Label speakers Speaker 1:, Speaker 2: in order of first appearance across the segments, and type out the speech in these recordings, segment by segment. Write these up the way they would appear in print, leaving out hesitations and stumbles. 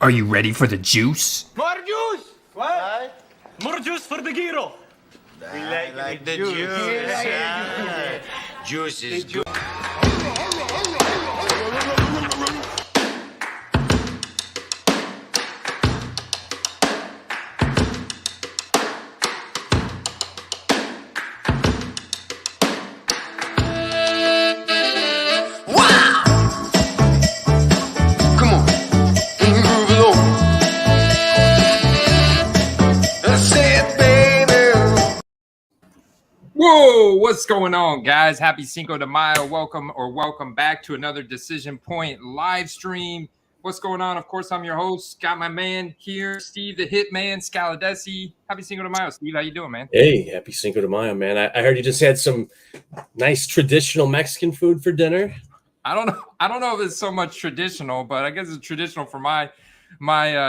Speaker 1: Are you ready for the juice?
Speaker 2: More juice!
Speaker 3: What?
Speaker 2: More juice for the gyro!
Speaker 3: I like the juice. Juice is good.
Speaker 1: Whoa, what's going on, guys? Happy Cinco de Mayo. Welcome back to another Decision Point live stream. What's going on? Of course, I'm your host. Got my man here, Steve the Hitman Scaladesi. Happy Cinco de Mayo, Steve. How you doing, man?
Speaker 4: Hey, happy Cinco de Mayo, man. I heard you just had some nice traditional Mexican food for dinner.
Speaker 1: I don't know if it's so much traditional, but I guess it's traditional for my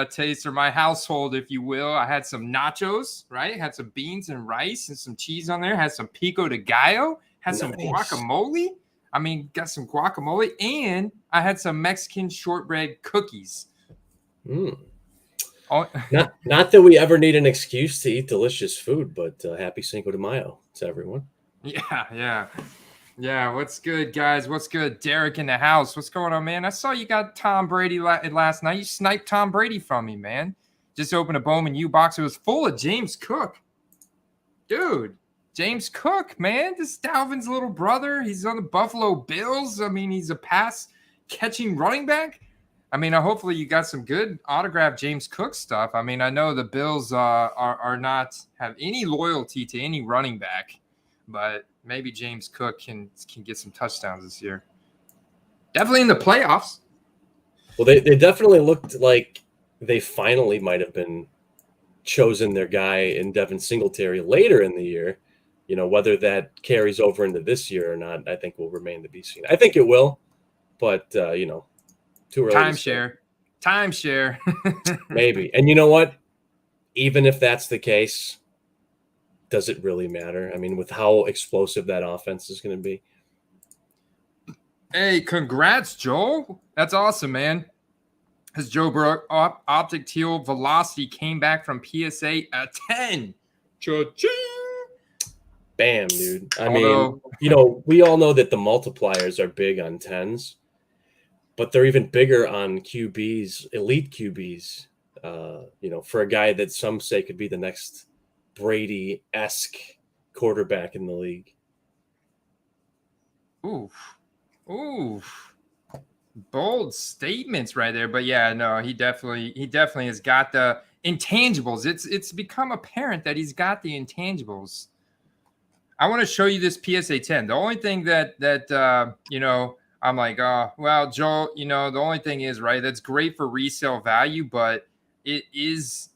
Speaker 1: taste or my household, if you will. I had some nachos, right? Had some beans and rice and some cheese on there. Had some pico de gallo. Had some guacamole. I mean, got some guacamole, and I had some Mexican shortbread cookies. Oh.
Speaker 4: Not that we ever need an excuse to eat delicious food, but happy Cinco de Mayo to everyone.
Speaker 1: Yeah, what's good, guys? What's good? Derek in the house. What's going on, man? I saw you got Tom Brady last night. You sniped Tom Brady from me, man. Just opened a Bowman U box. It was full of James Cook. Dude, James Cook, man. This is Dalvin's little brother. He's on the Buffalo Bills. I mean, he's a pass-catching running back. I mean, hopefully you got some good autographed James Cook stuff. I mean, I know the Bills are not have any loyalty to any running back, but maybe James Cook can get some touchdowns this year. Definitely in the playoffs.
Speaker 4: Well, they definitely looked like they finally might have been chosen their guy in Devin Singletary later in the year. You know, whether that carries over into this year or not, I think will remain to be seen. I think it will, but, too early.
Speaker 1: Timeshare.
Speaker 4: Maybe. And you know what? Even if that's the case, does it really matter? I mean, with how explosive that offense is going to be.
Speaker 1: Hey, congrats, Joel. That's awesome, man. His Joe Burrow optic teal velocity came back from PSA a 10. Cha-ching!
Speaker 4: Bam, dude. I mean, we all know that the multipliers are big on 10s, but they're even bigger on QBs, elite QBs, for a guy that some say could be the next Brady-esque quarterback in the league.
Speaker 1: Ooh. Bold statements right there. But yeah, no, he definitely has got the intangibles. It's become apparent that he's got the intangibles. I want to show you this PSA 10. The only thing that I'm like, well, Joel, the only thing is, right, that's great for resale value, but it is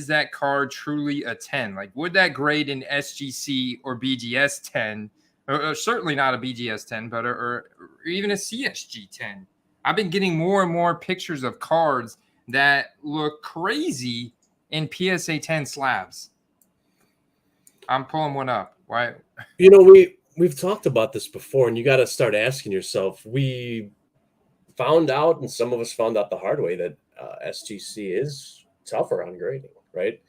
Speaker 1: that card truly a 10? Like, would that grade in SGC or BGS 10, or certainly not a BGS 10, but or even a CSG 10? I've been getting more and more pictures of cards that look crazy in PSA 10 slabs. I'm pulling one up. Why?
Speaker 4: We've talked about this before, and you got to start asking yourself. We found out, and some of us found out the hard way, that SGC is tougher on grading, right?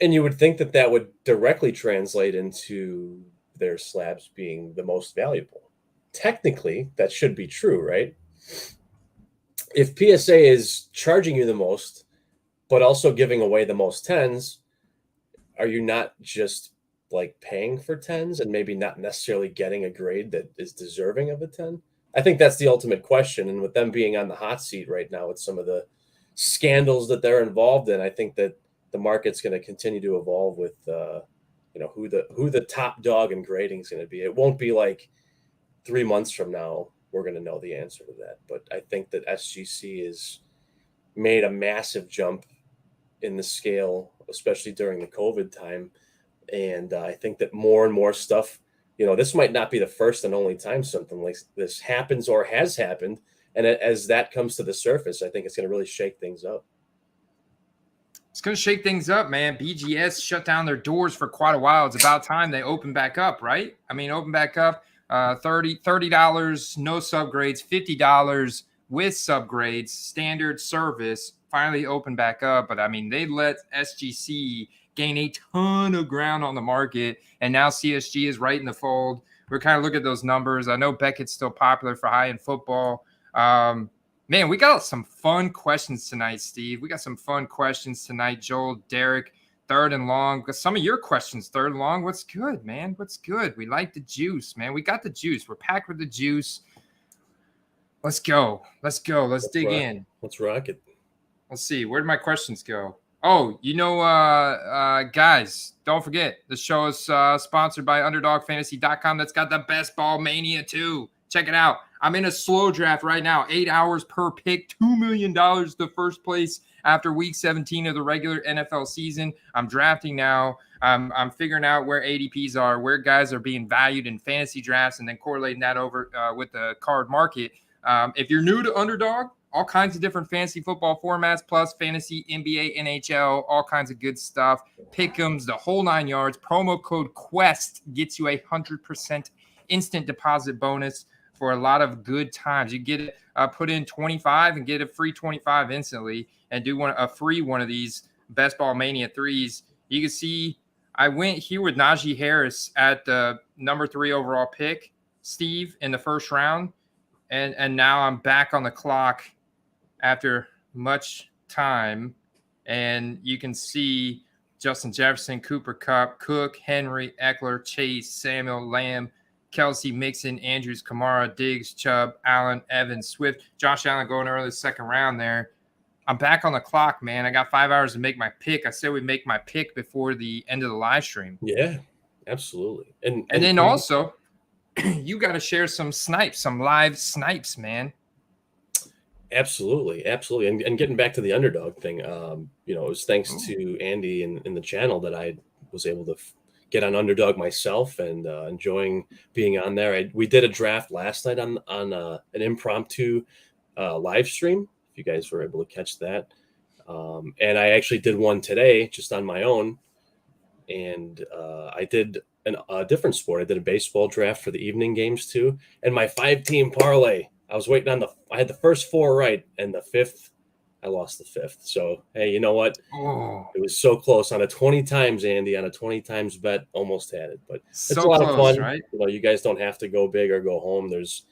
Speaker 4: And you would think that would directly translate into their slabs being the most valuable. Technically, that should be true, right? If PSA is charging you the most, but also giving away the most 10s, are you not just like paying for 10s and maybe not necessarily getting a grade that is deserving of a 10? I think that's the ultimate question. And with them being on the hot seat right now with some of the scandals that they're involved in, I think that the market's going to continue to evolve with who the top dog in grading is going to be. It won't be like 3 months from now we're going to know the answer to that. But I think that SGC has made a massive jump in the scale, especially during the COVID time. And I think that more and more stuff, this might not be the first and only time something like this happens or has happened. And as that comes to the surface, I think it's going to really shake things up.
Speaker 1: It's going to shake things up, man. BGS shut down their doors for quite a while. It's about time they open back up, right? I mean, open back up, $30, no subgrades, $50 with subgrades, standard service, finally opened back up. But I mean, they let SGC gain a ton of ground on the market, and now CSG is right in the fold. We're kind of looking at those numbers. I know Beckett's still popular for high-end football. Man, we got some fun questions tonight, Steve. We got some fun questions tonight. Joel, Derek, third and long. Some of your questions, third and long. What's good, man? What's good? We like the juice, man. We got the juice. We're packed with the juice. Let's go. Let's go. Let's dig in.
Speaker 4: Let's rock it.
Speaker 1: Let's see. Where did my questions go? Oh, guys, don't forget, the show is sponsored by UnderdogFantasy.com. That's got the Best Ball Mania too. Check it out. I'm in a slow draft right now. 8 hours per pick, $2 million to first place after week 17 of the regular NFL season. I'm drafting now. I'm figuring out where ADPs are, where guys are being valued in fantasy drafts, and then correlating that over with the card market. If you're new to Underdog, all kinds of different fantasy football formats, plus fantasy, NBA, NHL, all kinds of good stuff. Pick'ems, the whole 9 yards. Promo code QUEST gets you 100% instant deposit bonus for a lot of good times. You get it, put in 25 and get a free 25 instantly, and do a free one of these Best Ball Mania 3s. You can see I went here with Najee Harris at the number 3 overall pick, Steve, in the first round. And now I'm back on the clock after much time. And you can see Justin Jefferson, Cooper Kupp, Cook, Henry, Eckler, Chase, Samuel, Lamb, Kelsey, Mixon, Andrews, Kamara, Diggs, Chubb, Allen, Evans, Swift, Josh Allen going early second round there. I'm back on the clock, man. I got 5 hours to make my pick. I said we'd make my pick before the end of the live stream.
Speaker 4: Yeah, absolutely. And
Speaker 1: then also, you got to share some snipes, some live snipes, man.
Speaker 4: Absolutely. And getting back to the Underdog thing, it was thanks to Andy in the channel that I was able to get on Underdog myself, and enjoying being on there. We did a draft last night on an impromptu live stream, if you guys were able to catch that. And I actually did one today just on my own. And I did a different sport. I did a baseball draft for the evening games too. And my 5-team parlay, I was waiting I had the first 4 right, and the 5th, I lost the 5th. So, hey, you know what? It was so close on a 20 times, Andy, on a 20 times bet, almost had it. But it's a lot of fun,
Speaker 1: right?
Speaker 4: You guys don't have to go big or go home. There's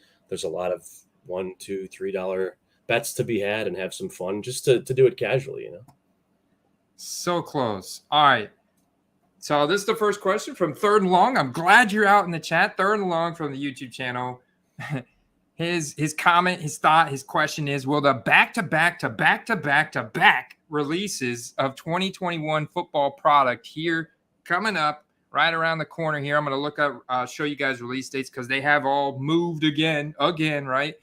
Speaker 4: a lot of $1, $2, $3 bets to be had, and have some fun just to do it casually,
Speaker 1: So close. All right. So this is the first question from Third and Long. I'm glad you're out in the chat. Third and Long from the YouTube channel. His comment, his thought, his question is, will the back-to-back releases of 2021 football product here coming up right around the corner here? I'm going to look up, show you guys release dates because they have all moved again, right?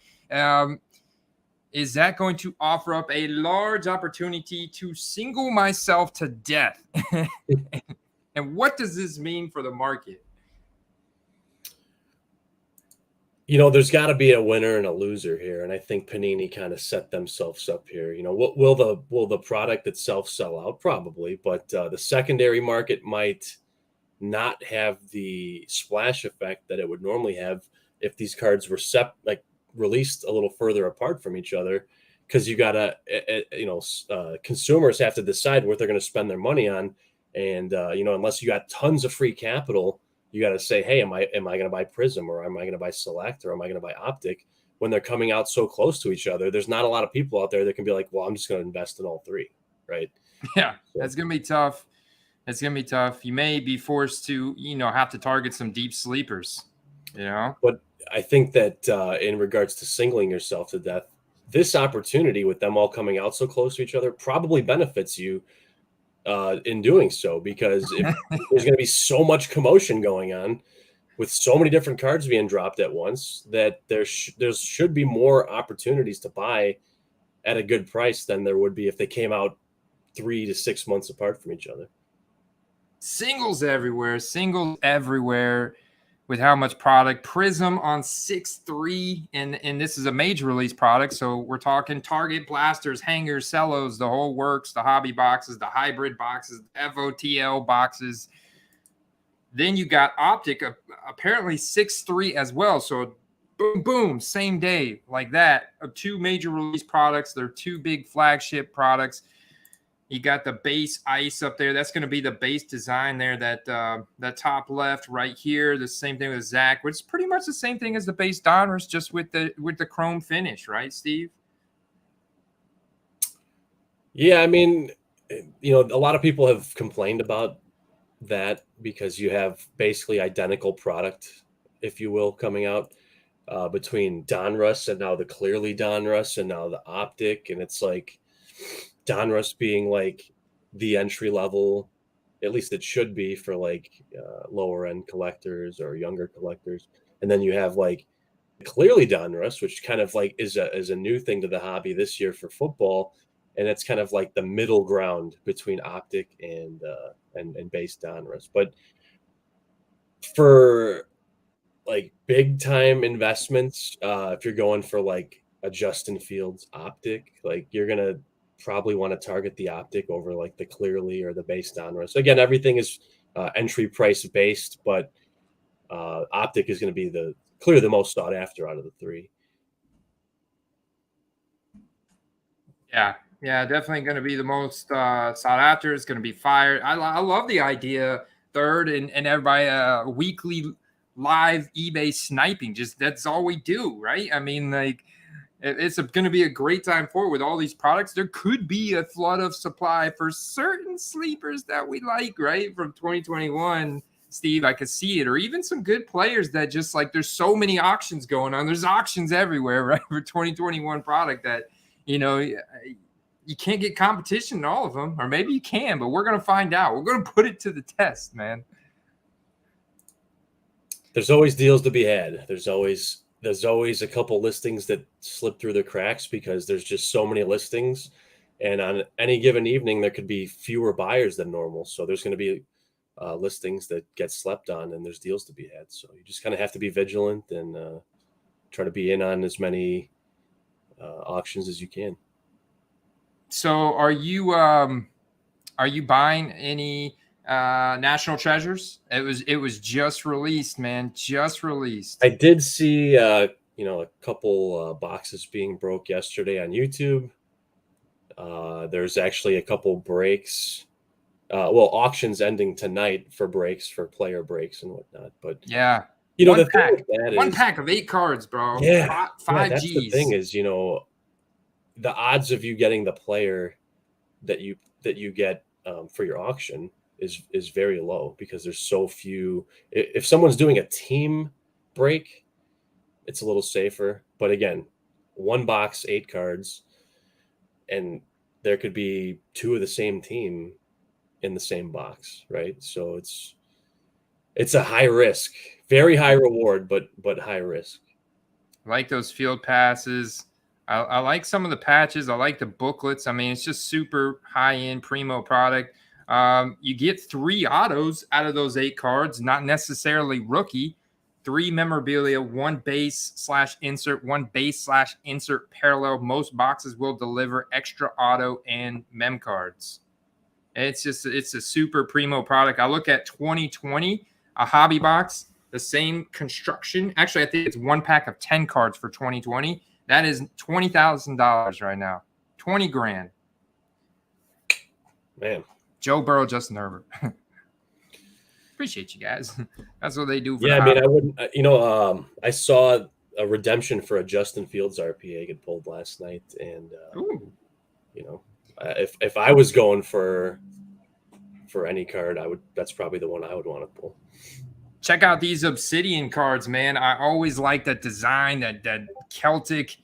Speaker 1: Is that going to offer up a large opportunity to single myself to death? And what does this mean for the market?
Speaker 4: There's got to be a winner and a loser here, and I think Panini kind of set themselves up here. Will the product itself sell out? Probably, but the secondary market might not have the splash effect that it would normally have if these cards were released a little further apart from each other, because you gotta, consumers have to decide what they're going to spend their money on, and unless you got tons of free capital, you got to say, hey, am I going to buy Prism, or am I going to buy Select, or am I going to buy Optic? When they're coming out so close to each other, there's not a lot of people out there that can be like, well, I'm just going to invest in all 3, right?
Speaker 1: Yeah, that's going to be tough. It's going to be tough. You may be forced to, have to target some deep sleepers,
Speaker 4: But I think that in regards to singling yourself to death, this opportunity with them all coming out so close to each other probably benefits you in doing so, because if there's going to be so much commotion going on with so many different cards being dropped at once, that there should be more opportunities to buy at a good price than there would be if they came out 3 to 6 months apart from each other.
Speaker 1: Singles everywhere with how much product. Prism on 6.3, and this is a major release product, so we're talking Target blasters, hangers, cellos, the whole works, the hobby boxes, the hybrid boxes, FOTL boxes. Then you got Optic, apparently 6.3 as well, so boom, boom, same day, like that. Of 2 major release products. They're 2 big flagship products. You got the base ice up there. That's going to be the base design there. That top left right here. The same thing with Zach, which is pretty much the same thing as the base Donruss, just with the chrome finish, right, Steve?
Speaker 4: Yeah, I mean, a lot of people have complained about that because you have basically identical product, if you will, coming out between Donruss and now the clearly Donruss and now the Optic, and it's like Donruss being like the entry level, at least it should be for like lower end collectors or younger collectors, and then you have like clearly Donruss, which kind of like is a new thing to the hobby this year for football, and it's kind of like the middle ground between Optic and base Donruss. But for like big time investments, if you're going for like a Justin Fields Optic, like you're gonna probably want to target the Optic over like the clearly or the base Donruss. Again, everything is entry price based, but Optic is going to be clearly the most sought after out of the 3.
Speaker 1: Yeah, definitely going to be the most sought after. It's going to be fired. I love the idea, third, and everybody weekly live eBay sniping. Just that's all we do, right? I mean, like it's going to be a great time forward with all these products. There could be a flood of supply for certain sleepers that we like, right? From 2021, Steve, I could see it, or even some good players that just like there's so many auctions going on. There's auctions everywhere, right? For 2021 product that you can't get competition in all of them, or maybe you can, but we're going to find out. We're going to put it to the test, man.
Speaker 4: There's always deals to be had. There's always a couple listings that slip through the cracks because there's just so many listings, and on any given evening there could be fewer buyers than normal. So there's going to be listings that get slept on, and there's deals to be had. So you just kind of have to be vigilant and try to be in on as many auctions as you can.
Speaker 1: So are you buying any National Treasures? It was just released, man. Just released.
Speaker 4: I did see a couple boxes being broke yesterday on YouTube. There's actually a couple breaks. Auctions ending tonight for breaks, for player breaks and whatnot. But
Speaker 1: yeah,
Speaker 4: the thing with that
Speaker 1: one
Speaker 4: is,
Speaker 1: pack of 8 cards, bro.
Speaker 4: Yeah,
Speaker 1: five
Speaker 4: that's
Speaker 1: Gs.
Speaker 4: the thing is, the odds of you getting the player that you get for your auction is very low because there's so few. If someone's doing a team break, it's a little safer. But again, 1 box, 8 cards, and there could be 2 of the same team in the same box, right? So it's a high risk, very high reward, but high risk.
Speaker 1: I like those field passes. I like some of the patches. I like the booklets. I mean, it's just super high-end primo product. You get 3 autos out of those 8 cards, not necessarily rookie. 3 memorabilia, 1 base/insert, 1 base/insert parallel. Most boxes will deliver extra auto and mem cards. It's a super primo product. I look at 2020, a hobby box, the same construction. Actually, I think it's 1 pack of 10 cards for 2020. That is $20,000 right now. 20 grand.
Speaker 4: Man.
Speaker 1: Joe Burrow, Justin Herbert. Appreciate you guys. That's what they do for
Speaker 4: I mean, I wouldn't, I saw a redemption for a Justin Fields RPA get pulled last night. And, if I was going for any card, that's probably the one I would want to pull.
Speaker 1: Check out these Obsidian cards, man. I always like that design, that Celtic,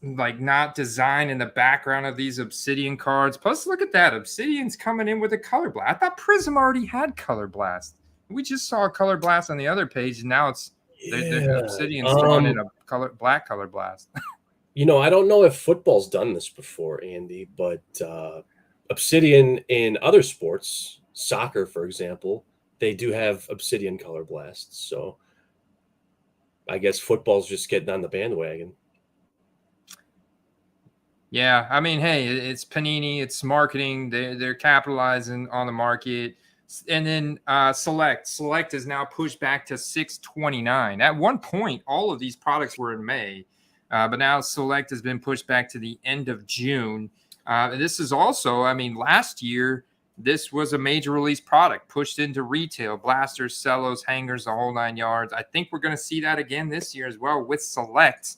Speaker 1: not design in the background of these Obsidian cards. Plus, look at that. Obsidian's coming in with a Color Blast. I thought Prism already had Color Blast. We just saw a Color Blast on the other page, and now it's the Obsidian's throwing in a black Color Blast.
Speaker 4: I don't know if football's done this before, Andy, but Obsidian in other sports, soccer, for example, they do have Obsidian Color Blasts. So I guess football's just getting on the bandwagon.
Speaker 1: Yeah, I mean, hey, it's Panini, it's marketing. They're capitalizing on the market. And then Select is now pushed back to $629. At one point, all of these products were in May, but now Select has been pushed back to the end of June. This is also, I mean, last year, this was a major release product pushed into retail, blasters, cellos, hangers, the whole 9 yards. I think we're going to see that again this year as well with Select.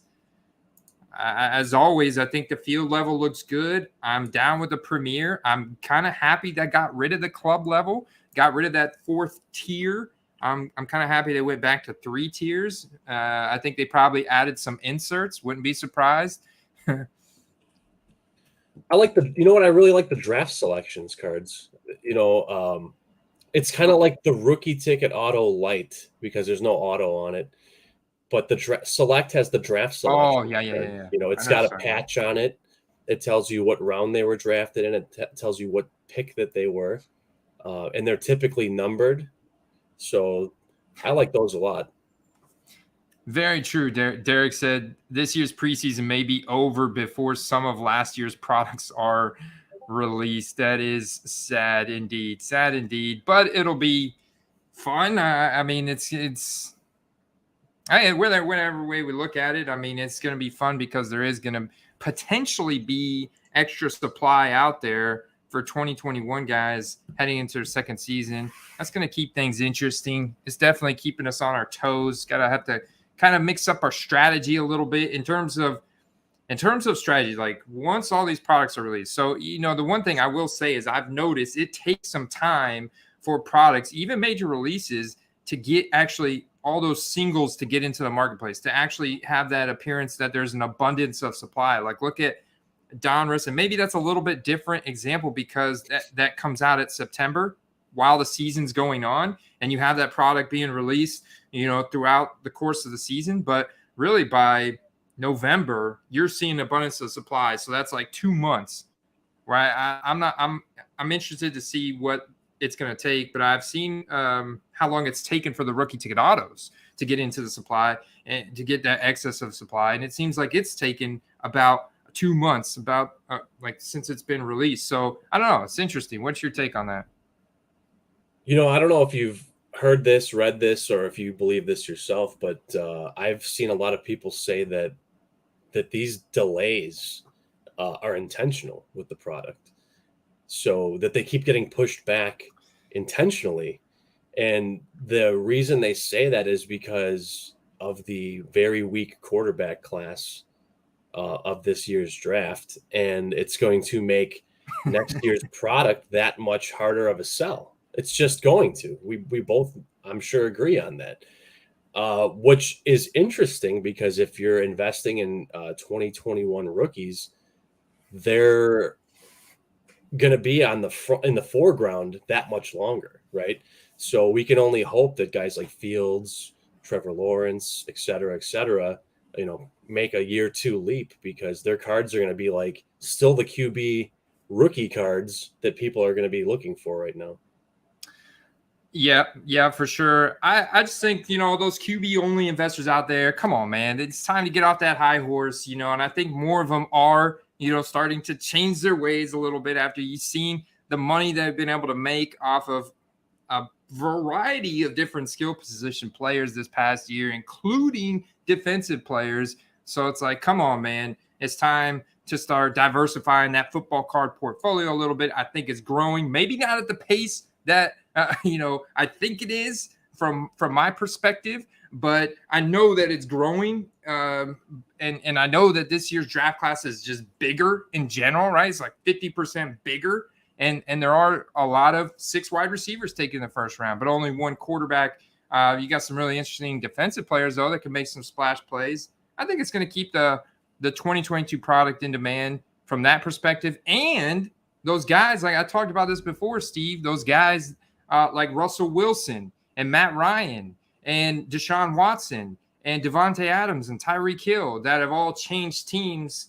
Speaker 1: As always, I think the field level looks good. I'm down with the Premier. I'm kind of happy that got rid of the club level, got rid of that 4th tier. I'm kind of happy they went back to 3 tiers. I think they probably added some inserts. Wouldn't be surprised.
Speaker 4: I like you know what? I really like the draft selections cards. It's kind of like the rookie ticket auto light because there's no auto on it. But the Select has the draft selection.
Speaker 1: Oh, yeah.
Speaker 4: It's got a patch on it. It tells you what round they were drafted in. It tells you what pick that they were. And they're typically numbered. So I like those a lot.
Speaker 1: Very true. Derek said this year's preseason may be over before some of last year's products are released. That is sad indeed. Sad indeed. But it'll be fun. I mean, it's whatever way we look at it, I mean, it's going to be fun because there is going to potentially be extra supply out there for 2021 guys heading into their second season. That's going to keep things interesting. It's definitely keeping us on our toes. Got to have to kind of mix up our strategy a little bit in terms of strategy, like once all these products are released. So, the one thing I will say is I've noticed it takes some time for products, even major releases, to get actually all those singles to get into the marketplace, to actually have that appearance that there's an abundance of supply. Like look at Donruss, and maybe that's a little bit different example because that comes out at September while the season's going on, and you have that product being released, throughout the course of the season. But really by November, you're seeing abundance of supply. So that's like 2 months, right? I'm interested to see what it's going to take, but I've seen how long it's taken for the rookie ticket autos to get into the supply and to get that excess of supply. And it seems like it's taken about 2 months, since it's been released. So I don't know. It's interesting. What's your take on that?
Speaker 4: I don't know if you've heard this, read this, or if you believe this yourself, but I've seen a lot of people say that these delays are intentional with the product, so that they keep getting pushed back intentionally. And the reason they say that is because of the very weak quarterback class of this year's draft, and it's going to make next year's product that much harder of a sell. It's just going to. We both, I'm sure, agree on that, which is interesting because if you're investing in 2021 rookies, they're going to be in the foreground that much longer, right? So we can only hope that guys like Fields, Trevor Lawrence, et cetera, make a year 2 leap, because their cards are going to be like still the QB rookie cards that people are going to be looking for right now.
Speaker 1: Yeah, for sure. I just think, those QB only investors out there, come on, man. It's time to get off that high horse, and I think more of them are, starting to change their ways a little bit after you've seen the money they've been able to make off of a variety of different skill position players this past year, including defensive players. So it's like, come on, man. It's time to start diversifying that football card portfolio a little bit. I think it's growing, maybe not at the pace that I think it is from my perspective, but I know that it's growing. And I know that this year's draft class is just bigger in general, right? It's like 50% bigger. And there are a lot of 6 wide receivers taken in the first round, but only 1 quarterback. You got some really interesting defensive players, though, that can make some splash plays. I think it's going to keep the 2022 product in demand from that perspective. And those guys, like I talked about this before, Steve, those guys like Russell Wilson and Matt Ryan and Deshaun Watson and Devontae Adams and Tyreek Hill that have all changed teams,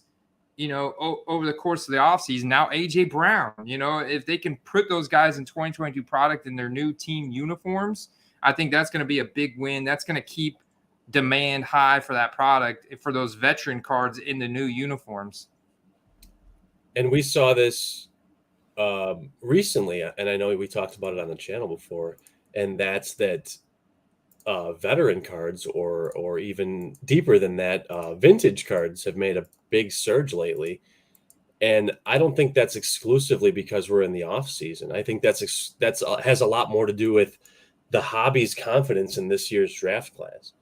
Speaker 1: over the course of the offseason. Now A.J. Brown, if they can put those guys in 2022 product in their new team uniforms, I think that's going to be a big win. That's going to keep demand high for that product, for those veteran cards in the new uniforms.
Speaker 4: And we saw this recently, and I know we talked about it on the channel before, and that's that veteran cards or even deeper than that, vintage cards have made a big surge lately. And I don't think that's exclusively because we're in the off season. I think that's has a lot more to do with the hobby's confidence in this year's draft class.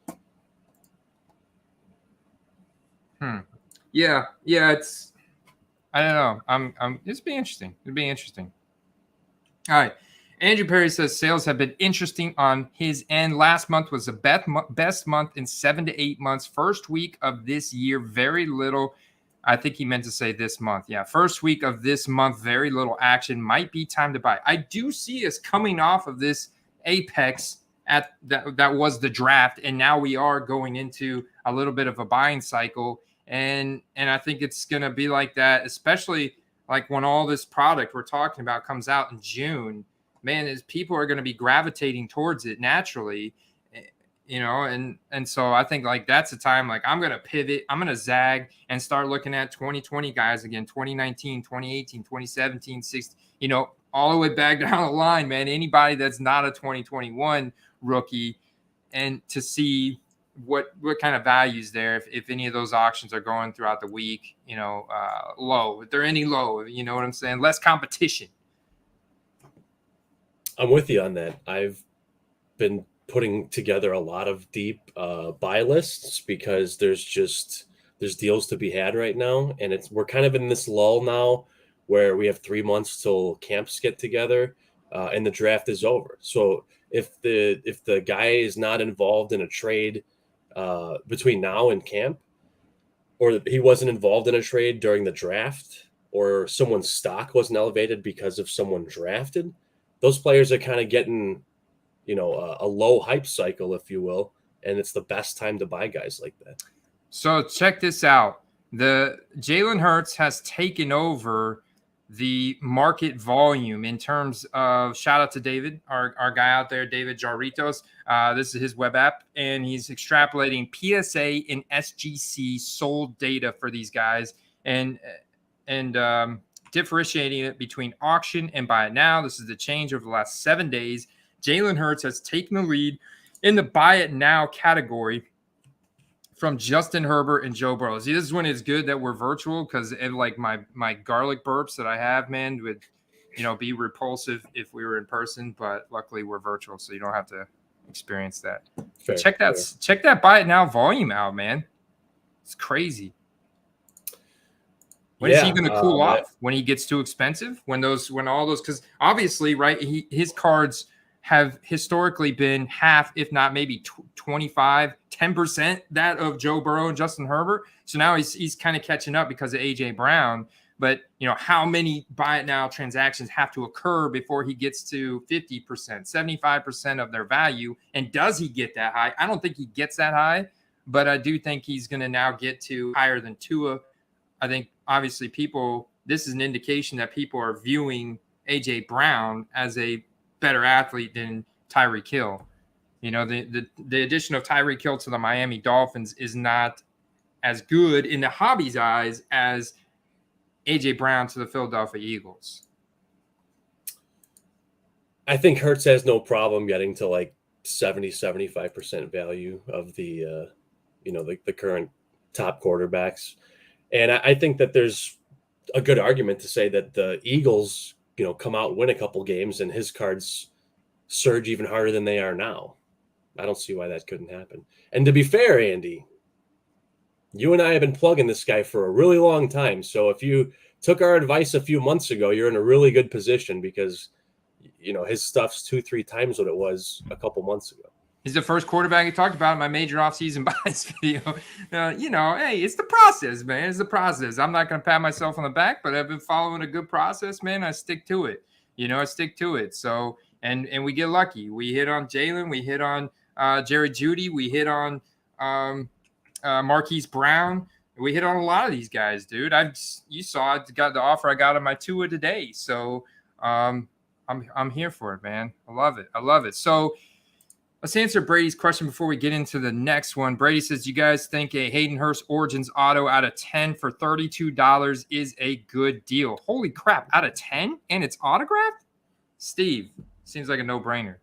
Speaker 1: Yeah. It's I don't know. It's be interesting. It'd be interesting. All right. Andrew Perry says sales have been interesting on his end. Last month was the best month in 7 to 8 months. First week of this year, very little. I think he meant to say this month. Yeah, first week of this month, very little action. Might be time to buy. I do see us coming off of this apex at that was the draft, and now we are going into a little bit of a buying cycle. And I think it's gonna be like that, especially like when all this product we're talking about comes out in June. Man, is people are going to be gravitating towards it naturally, and so I think like that's a time like I'm going to pivot, I'm going to zag and start looking at 2020 guys again, 2019, 2018, 2017, 16, all the way back down the line, man. Anybody that's not a 2021 rookie, and to see what kind of values there, if any of those auctions are going throughout the week, low, if they're any low, you know what I'm saying? Less competition.
Speaker 4: I'm with you on that. I've been putting together a lot of deep buy lists because there's deals to be had right now, and we're kind of in this lull now where we have 3 months till camps get together and the draft is over. So if the guy is not involved in a trade between now and camp, or he wasn't involved in a trade during the draft, or someone's stock wasn't elevated because of someone drafted, those players are kind of getting, a low hype cycle, if you will, and it's the best time to buy guys like that.
Speaker 1: So check this out. The Jalen Hurts has taken over the market volume in terms of, shout out to David, our guy out there, David Jarritos. This is his web app, and he's extrapolating PSA and SGC sold data for these guys and differentiating it between auction and buy it now. This is the change over the last 7 days. Jalen Hurts has taken the lead in the buy it now category from Justin Herbert and Joe Burrow. See, this is when it's good that we're virtual, because like my garlic burps that I have, man, would be repulsive if we were in person. But luckily we're virtual, so you don't have to experience that. Fair, check that buy it now volume out, man. It's crazy. When is he going to cool off? When he gets too expensive? When all those, because obviously, right, his cards have historically been half, if not maybe 25, 10% that of Joe Burrow and Justin Herbert. So now he's kind of catching up because of AJ Brown. But how many buy it now transactions have to occur before he gets to 50%, 75% of their value? And does he get that high? I don't think he gets that high, but I do think he's going to now get to higher than Tua. I think obviously this is an indication that people are viewing AJ Brown as a better athlete than Tyreek Hill. The addition of Tyreek Hill to the Miami Dolphins is not as good in the hobby's eyes as AJ Brown to the Philadelphia Eagles.
Speaker 4: I think Hurts has no problem getting to like 70-75% value of the the current top quarterbacks. And I think that there's a good argument to say that the Eagles, come out and win a couple games and his cards surge even harder than they are now. I don't see why that couldn't happen. And to be fair, Andy, you and I have been plugging this guy for a really long time. So if you took our advice a few months ago, you're in a really good position because, his stuff's 2-3 times what it was a couple months ago.
Speaker 1: He's the first quarterback I talked about in my major offseason buys video. Hey, it's the process, man. It's the process. I'm not going to pat myself on the back, but I've been following a good process, man. I stick to it. I stick to it. So, and we get lucky. We hit on Jalen. We hit on Jerry Jeudy. We hit on Marquise Brown. We hit on a lot of these guys, dude. You saw it. Got the offer I got on my Tua today. So I'm here for it, man. I love it. So Let's answer Brady's question before we get into the next one. Brady says, "You guys think a Hayden Hurst Origins auto out of 10 for $32 is a good deal?" Holy crap, out of 10 and it's autographed? Steve, seems like a no-brainer.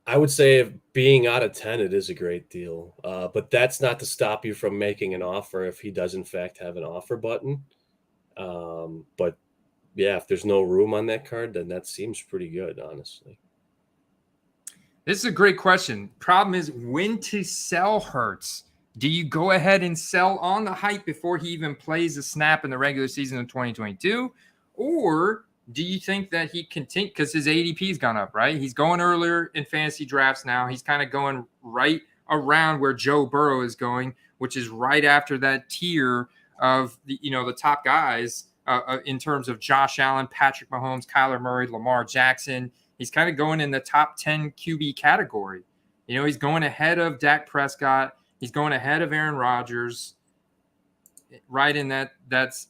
Speaker 4: I would say if being out of 10, it is a great deal. But that's not to stop you from making an offer if he does in fact have an offer button. But yeah, if there's no room on that card, then that seems pretty good, honestly.
Speaker 1: This is a great question. Problem is when to sell Hurts. Do you go ahead and sell on the hype before he even plays a snap in the regular season of 2022? Or do you think that he continue because his ADP's gone up, right? He's going earlier in fantasy drafts now. He's kind of going right around where Joe Burrow is going, which is right after that tier of the top guys in terms of Josh Allen, Patrick Mahomes, Kyler Murray, Lamar Jackson. He's kind of going in the top 10 QB category. He's going ahead of Dak Prescott. He's going ahead of Aaron Rodgers. Right in that. That's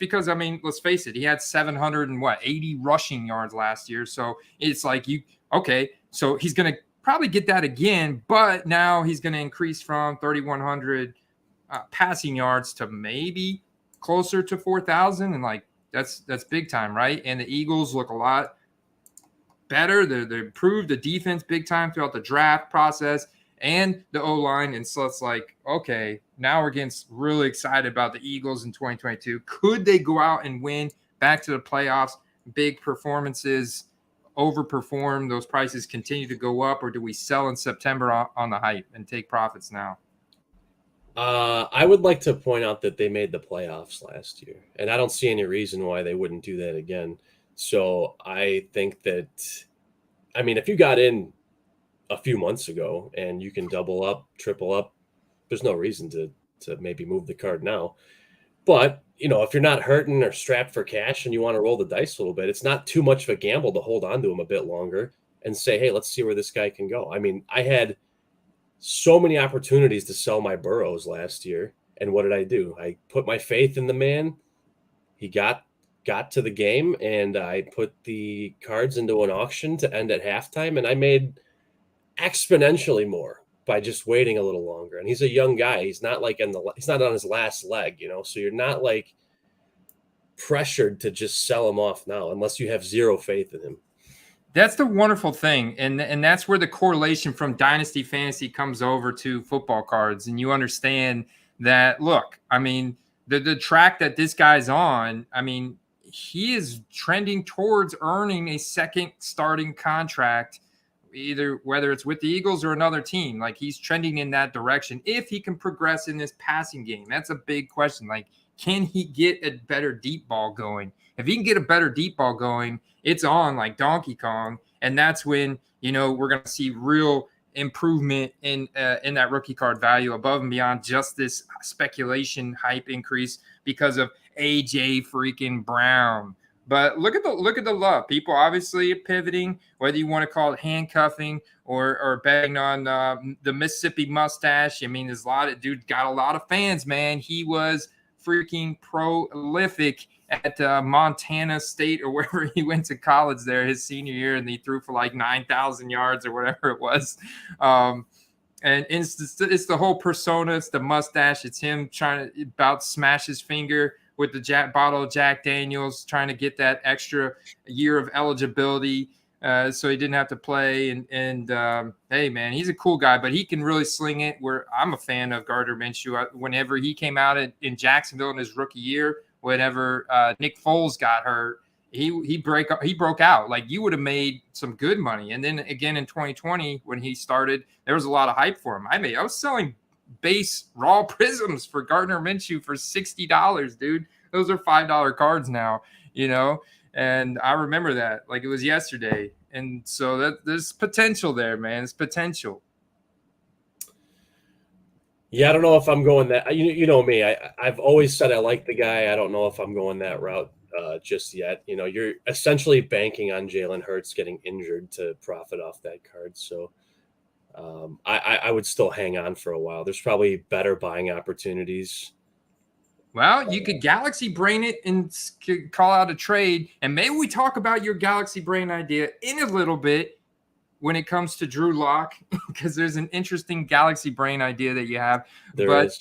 Speaker 1: because, let's face it, he had 780 rushing yards last year. So it's like so he's going to probably get that again, but now he's going to increase from 3,100 passing yards to maybe closer to 4,000. And that's big time, right? And the Eagles look a lot better. They improved the defense big time throughout the draft process and the O-line. And so it's like, okay, now we're getting really excited about the Eagles in 2022. Could they go out and win back to the playoffs? Big performances, overperform, those prices continue to go up, or do we sell in September on the hype and take profits now?
Speaker 4: I would like to point out that they made the playoffs last year, and I don't see any reason why they wouldn't do that again. So I think that, if you got in a few months ago and you can double up, triple up, there's no reason to maybe move the card now. But, if you're not hurting or strapped for cash and you want to roll the dice a little bit, it's not too much of a gamble to hold on to him a bit longer and say, hey, let's see where this guy can go. I had so many opportunities to sell my Burrows last year. And what did I do? I put my faith in the man. He got to the game, and I put the cards into an auction to end at halftime, and I made exponentially more by just waiting a little longer. And he's a young guy. He's not he's not on his last leg, so you're not pressured to just sell him off now unless you have zero faith in him.
Speaker 1: That's the wonderful thing. And that's where the correlation from Dynasty Fantasy comes over to football cards. And you understand that, look, the track that this guy's on, he is trending towards earning a second starting contract, whether it's with the Eagles or another team. He's trending in that direction if he can progress in this passing game. That's a big question. Can he get a better deep ball going? If he can get a better deep ball going, it's on like Donkey Kong. And that's when, we're going to see real improvement in that rookie card value above and beyond just this speculation hype increase because of AJ freaking Brown. But look at the love. People obviously pivoting, whether you want to call it handcuffing or betting on the Mississippi mustache. There's dude got a lot of fans, man. He was freaking prolific at Montana State or wherever he went to college there his senior year, and he threw for 9,000 yards or whatever it was. And it's the whole persona. It's the mustache. It's him trying to about smash his finger with the bottle of Jack Daniels, trying to get that extra year of eligibility so he didn't have to play. And hey, man, he's a cool guy, but he can really sling it. I'm a fan of Gardner Minshew. Whenever he came out in Jacksonville in his rookie year, whenever Nick Foles got hurt, he broke out. You would have made some good money. And then again in 2020 when he started, there was a lot of hype for him. I was selling base raw prisms for Gardner Minshew for $60, dude. Those are $5 cards now, and I remember that like it was yesterday. And so there's potential there, man. It's potential.
Speaker 4: Yeah, I don't know if I'm going that. You know me. I've always said I like the guy. I don't know if I'm going that route just yet. You're essentially banking on Jalen Hurts getting injured to profit off that card. So I would still hang on for a while. There's probably better buying opportunities.
Speaker 1: Well, you could Galaxy Brain it and call out a trade, and maybe we talk about your Galaxy Brain idea in a little bit. when it comes to Drew Lock, because there's an interesting galaxy brain idea that you have.
Speaker 4: There is.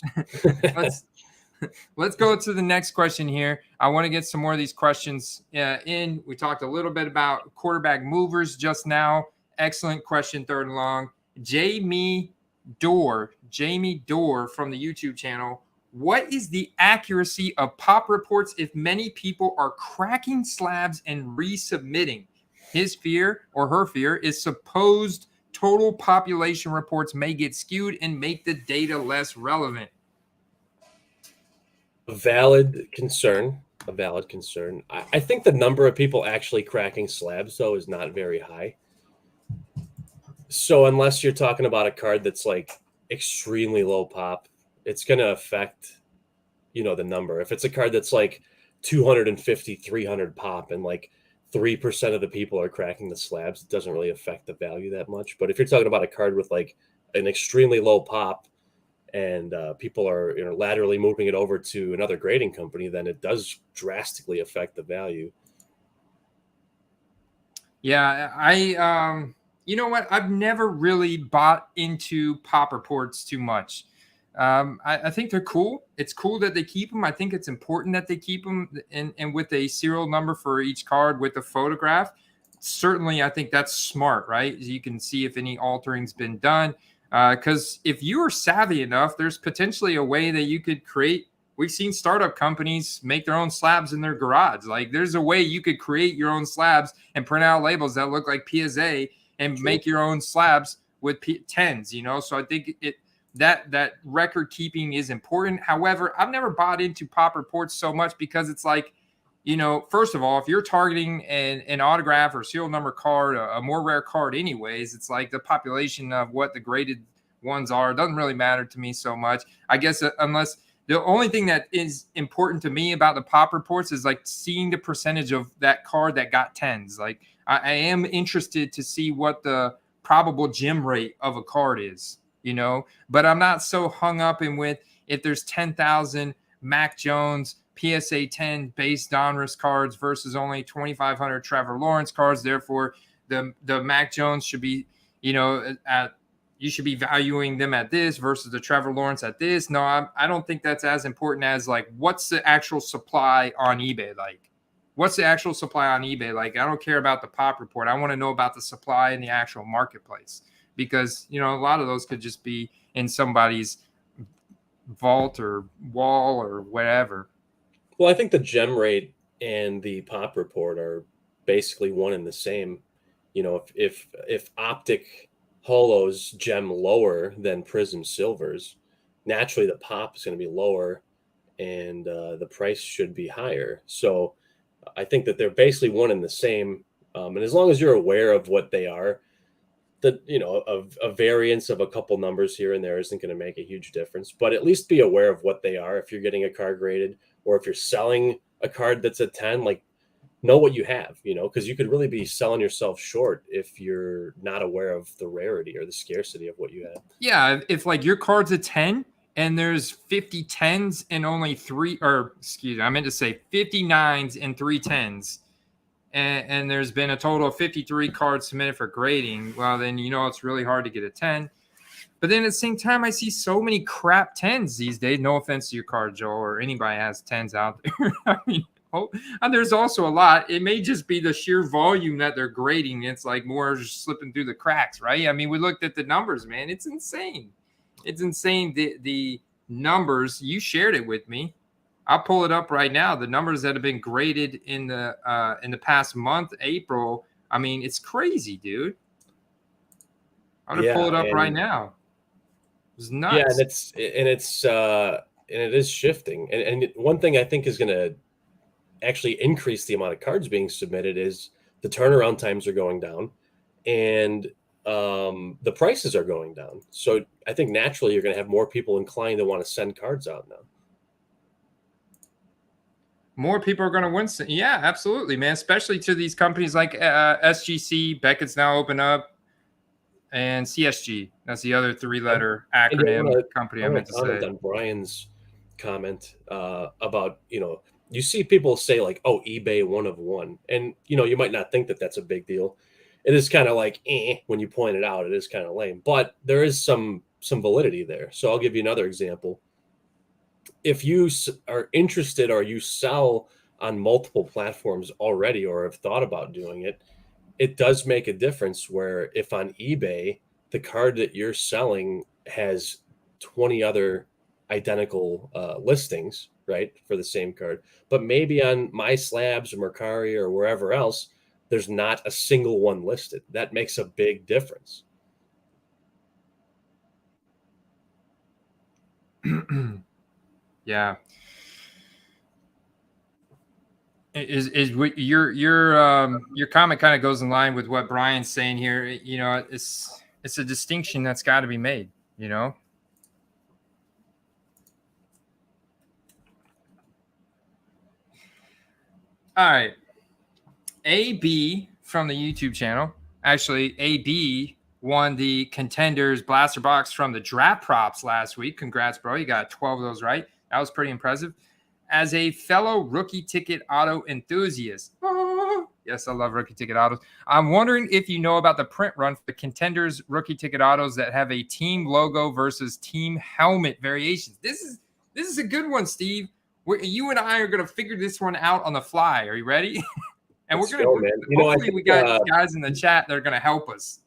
Speaker 1: Let's go to the next question here. I want to get some more of these questions in. We talked a little bit about quarterback movers just now. Excellent question, third and long. Jamie Dorr from the YouTube channel. What is the accuracy of pop reports if many people are cracking slabs and resubmitting? His fear or her fear is supposed total population reports may get skewed and make the data less relevant.
Speaker 4: A valid concern. I think the number of people actually cracking slabs, though, is not very high. So unless you're talking about a card that's like extremely low pop, it's going to affect, the number. If it's a card that's like 250, 300 pop and like 3% of the people are cracking the slabs, it doesn't really affect the value that much. But if you're talking about a card with like an extremely low pop and people are laterally moving it over to another grading company, then it does drastically affect the value.
Speaker 1: Yeah, you know what? I've never really bought into pop reports too much. I think they're cool. It's cool that they keep them. I think it's important that they keep them and with a serial number for each card with a photograph. Certainly, I think that's smart, right? You can see if any altering's been done. Because if you are savvy enough, there's potentially a way that you could create. We've seen startup companies make their own slabs in their garage. Like there's a way you could create your own slabs and print out labels that look like PSA and make your own slabs with 10s, So I think that record keeping is important. However, I've never bought into pop reports so much because it's like, first of all, if you're targeting an autograph or serial number card, a more rare card anyways, it's like the population of what the graded ones are. It doesn't really matter to me so much. I guess unless the only thing that is important to me about the pop reports is like seeing the percentage of that card that got 10s. Like I am interested to see what the probable gem rate of a card is, but I'm not so hung up in with if there's 10,000 Mac Jones PSA 10 base Donruss cards versus only 2,500 Trevor Lawrence cards. Therefore, the Mac Jones should be, you should be valuing them at this versus the Trevor Lawrence at this. No, I don't think that's as important as like, what's the actual supply on eBay like? What's the actual supply on eBay like? I don't care about the pop report. I want to know about the supply in the actual marketplace because, a lot of those could just be in somebody's vault or wall or whatever.
Speaker 4: Well, I think the gem rate and the pop report are basically one and the same. If optic holos gem lower than prism silvers, naturally the pop is going to be lower and the price should be higher. So I think that they're basically one and the same. And as long as you're aware of what they are, that a variance of a couple numbers here and there isn't going to make a huge difference. But at least be aware of what they are. If you're getting a card graded, or if you're selling a card that's a 10, like know what you have, because you could really be selling yourself short if you're not aware of the rarity or the scarcity of what you have.
Speaker 1: Yeah, if like your card's a 10 and there's 50 10s and only 50 9s and 3 10s, and there's been a total of 53 cards submitted for grading, well, then it's really hard to get a 10. But then at the same time, I see so many crap 10s these days. No offense to your card, Joe, or anybody has 10s out there. I mean, and there's also a lot. It may just be the sheer volume that they're grading. It's like more just slipping through the cracks, right? I mean, we looked at the numbers, man. It's insane. It's insane. The numbers, you shared it with me. I'll pull it up right now. The numbers that have been graded in the past month, April. I mean, it's crazy, dude. I'm gonna pull it up right now. It's nuts.
Speaker 4: Yeah, and it is shifting. And one thing I think is going to actually increase the amount of cards being submitted is the turnaround times are going down, and the prices are going down. So I think naturally you're going to have more people inclined to want to send cards out now.
Speaker 1: More people are going to win. Yeah, absolutely, man. Especially to these companies like SGC, Beckett's now open up, and CSG. That's the other three-letter acronym company I meant to say.
Speaker 4: On Brian's comment about, you see people say like, oh, eBay 1 of 1. And, you might not think that that's a big deal. it is kind of like when you point it out. It is kind of lame, but there is some validity there. So I'll give you another example. If you are interested or you sell on multiple platforms already or have thought about doing it, it does make a difference where if on eBay, the card that you're selling has 20 other identical listings, right, for the same card, but maybe on My Slabs or Mercari or wherever else, there's not a single one listed. That makes a big difference.
Speaker 1: Yeah. Is what your comment kind of goes in line with what Brian's saying here. You know, it's a distinction that's got to be made, you know. All right. AB from the YouTube channel. Actually, AB won the Contenders blaster box from the draft props last week. Congrats, bro. You got 12 of those right. That was pretty impressive. As a fellow rookie ticket auto enthusiast, yes, I love rookie ticket autos. I'm wondering if you know about the print run for the Contenders rookie ticket autos that have a team logo versus team helmet variations. This is a good one, Steve. You and I are going to figure this one out on the fly. Are you ready? And
Speaker 4: Let's
Speaker 1: we're going to, hopefully we got guys in the chat that are going to help us.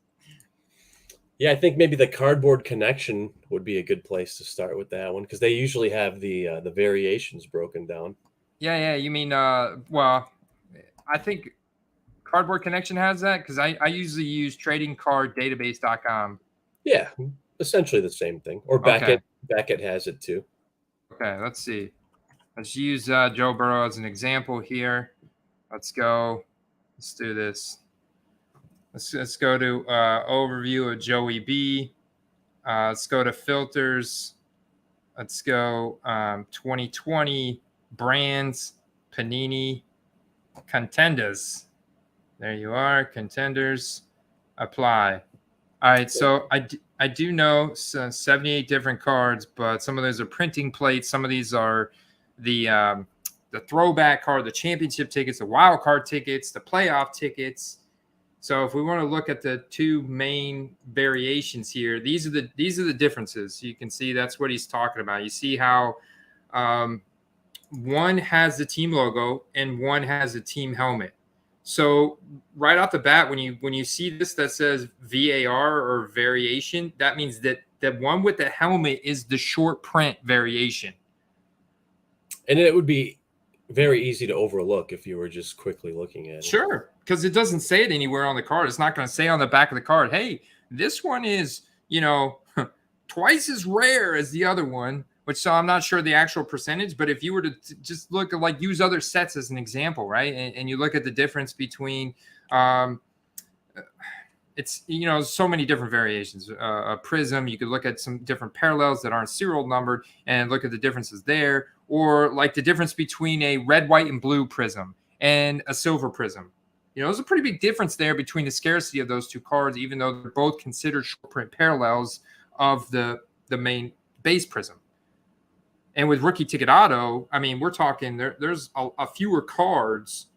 Speaker 4: Yeah, I think maybe the Cardboard Connection would be a good place to start with that one because they usually have the variations broken down.
Speaker 1: Yeah. You mean, well, I think Cardboard Connection has that because I usually use tradingcarddatabase.com.
Speaker 4: Yeah, essentially the same thing. Or Beckett has it too.
Speaker 1: Okay, let's see. Let's use Joe Burrow as an example here. Let's go. Let's do this. Let's go to overview of Joey B. Let's go to filters. Let's go 2020 brands, Panini, Contenders. There you are, Contenders. Apply. All right, so I do know 78 different cards, but some of those are printing plates. Some of these are the throwback card, the championship tickets, the wild card tickets, the playoff tickets. So if we want to look at the two main variations here, these are the differences. You can see that's what he's talking about. You see how one has the team logo and one has a team helmet. So right off the bat, when you see this that says VAR or variation, that means that the one with the helmet is the short print variation.
Speaker 4: And it would be very easy to overlook if you were just quickly looking at it.
Speaker 1: Sure, because it doesn't say it anywhere on the card. It's not going to say on the back of the card, hey, this one is, twice as rare as the other one, which so I'm not sure the actual percentage, but if you were to just look at use other sets as an example, right? And you look at the difference between it's, so many different variations. A prism, you could look at some different parallels that aren't serial numbered and look at the differences there, or like the difference between a red, white, and blue prism and a silver prism. There's a pretty big difference there between the scarcity of those two cards, even though they're both considered short print parallels of the main base prism. And with rookie ticket auto, I mean, we're talking there's a fewer cards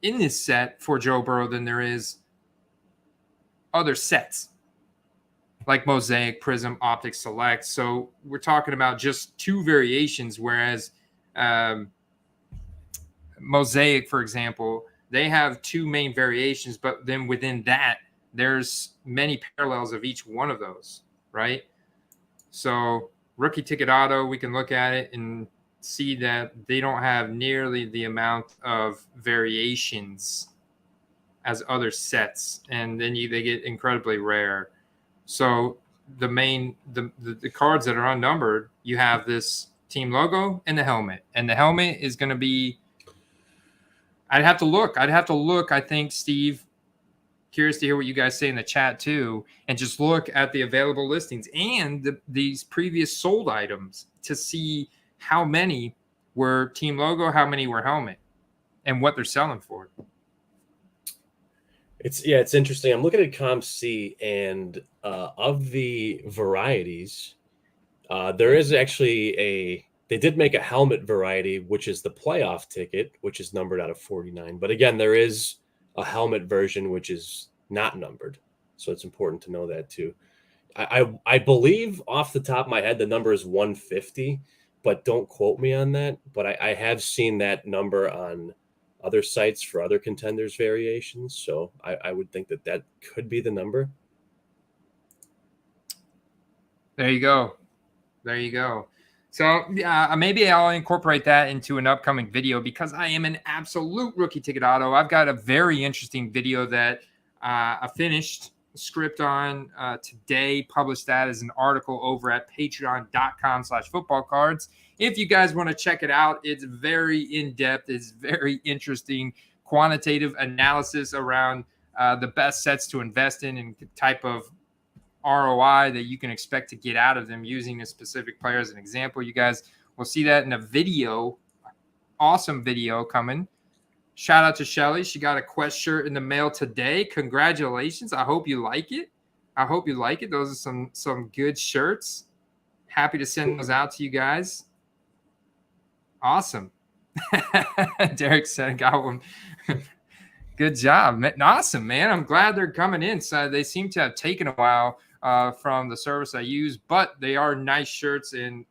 Speaker 1: in this set for Joe Burrow than there is other sets like Mosaic, Prism, Optic, Select. So we're talking about just two variations, whereas Mosaic, for example, they have two main variations, but then within that, there's many parallels of each one of those, right? So rookie ticket auto, we can look at it and see that they don't have nearly the amount of variations as other sets, and then they get incredibly rare. So the cards that are unnumbered, you have this team logo and the helmet is going to be, I'd have to look, I think, Steve, curious to hear what you guys say in the chat too, and just look at the available listings and these previous sold items to see how many were team logo, how many were helmet, and what they're selling for.
Speaker 4: It's interesting. I'm looking at ComC, and of the varieties, there is actually they did make a helmet variety, which is the playoff ticket, which is numbered out of 49. But again, there is a helmet version which is not numbered. So it's important to know that too. I believe off the top of my head the number is 150, but don't quote me on that. But I have seen that number on other sites for other Contenders variations, so I would think that that could be the number.
Speaker 1: There you go. There you go. So maybe I'll incorporate that into an upcoming video because I am an absolute rookie ticket auto. I've got a very interesting video that I finished script on today, published that as an article over at patreon.com/footballcards. If you guys want to check it out, it's very in-depth. It's very interesting quantitative analysis around the best sets to invest in and the type of ROI that you can expect to get out of them using a specific player as an example. You guys will see that in a video, awesome video coming. Shout out to Shelly. She got a Quest shirt in the mail today. Congratulations. I hope you like it. I hope you like it. Those are some good shirts. Happy to send those out to you guys. Awesome. Derek said I got one. Good job. Awesome, man. I'm glad they're coming in. So they seem to have taken a while from the service I use, but they are nice shirts. And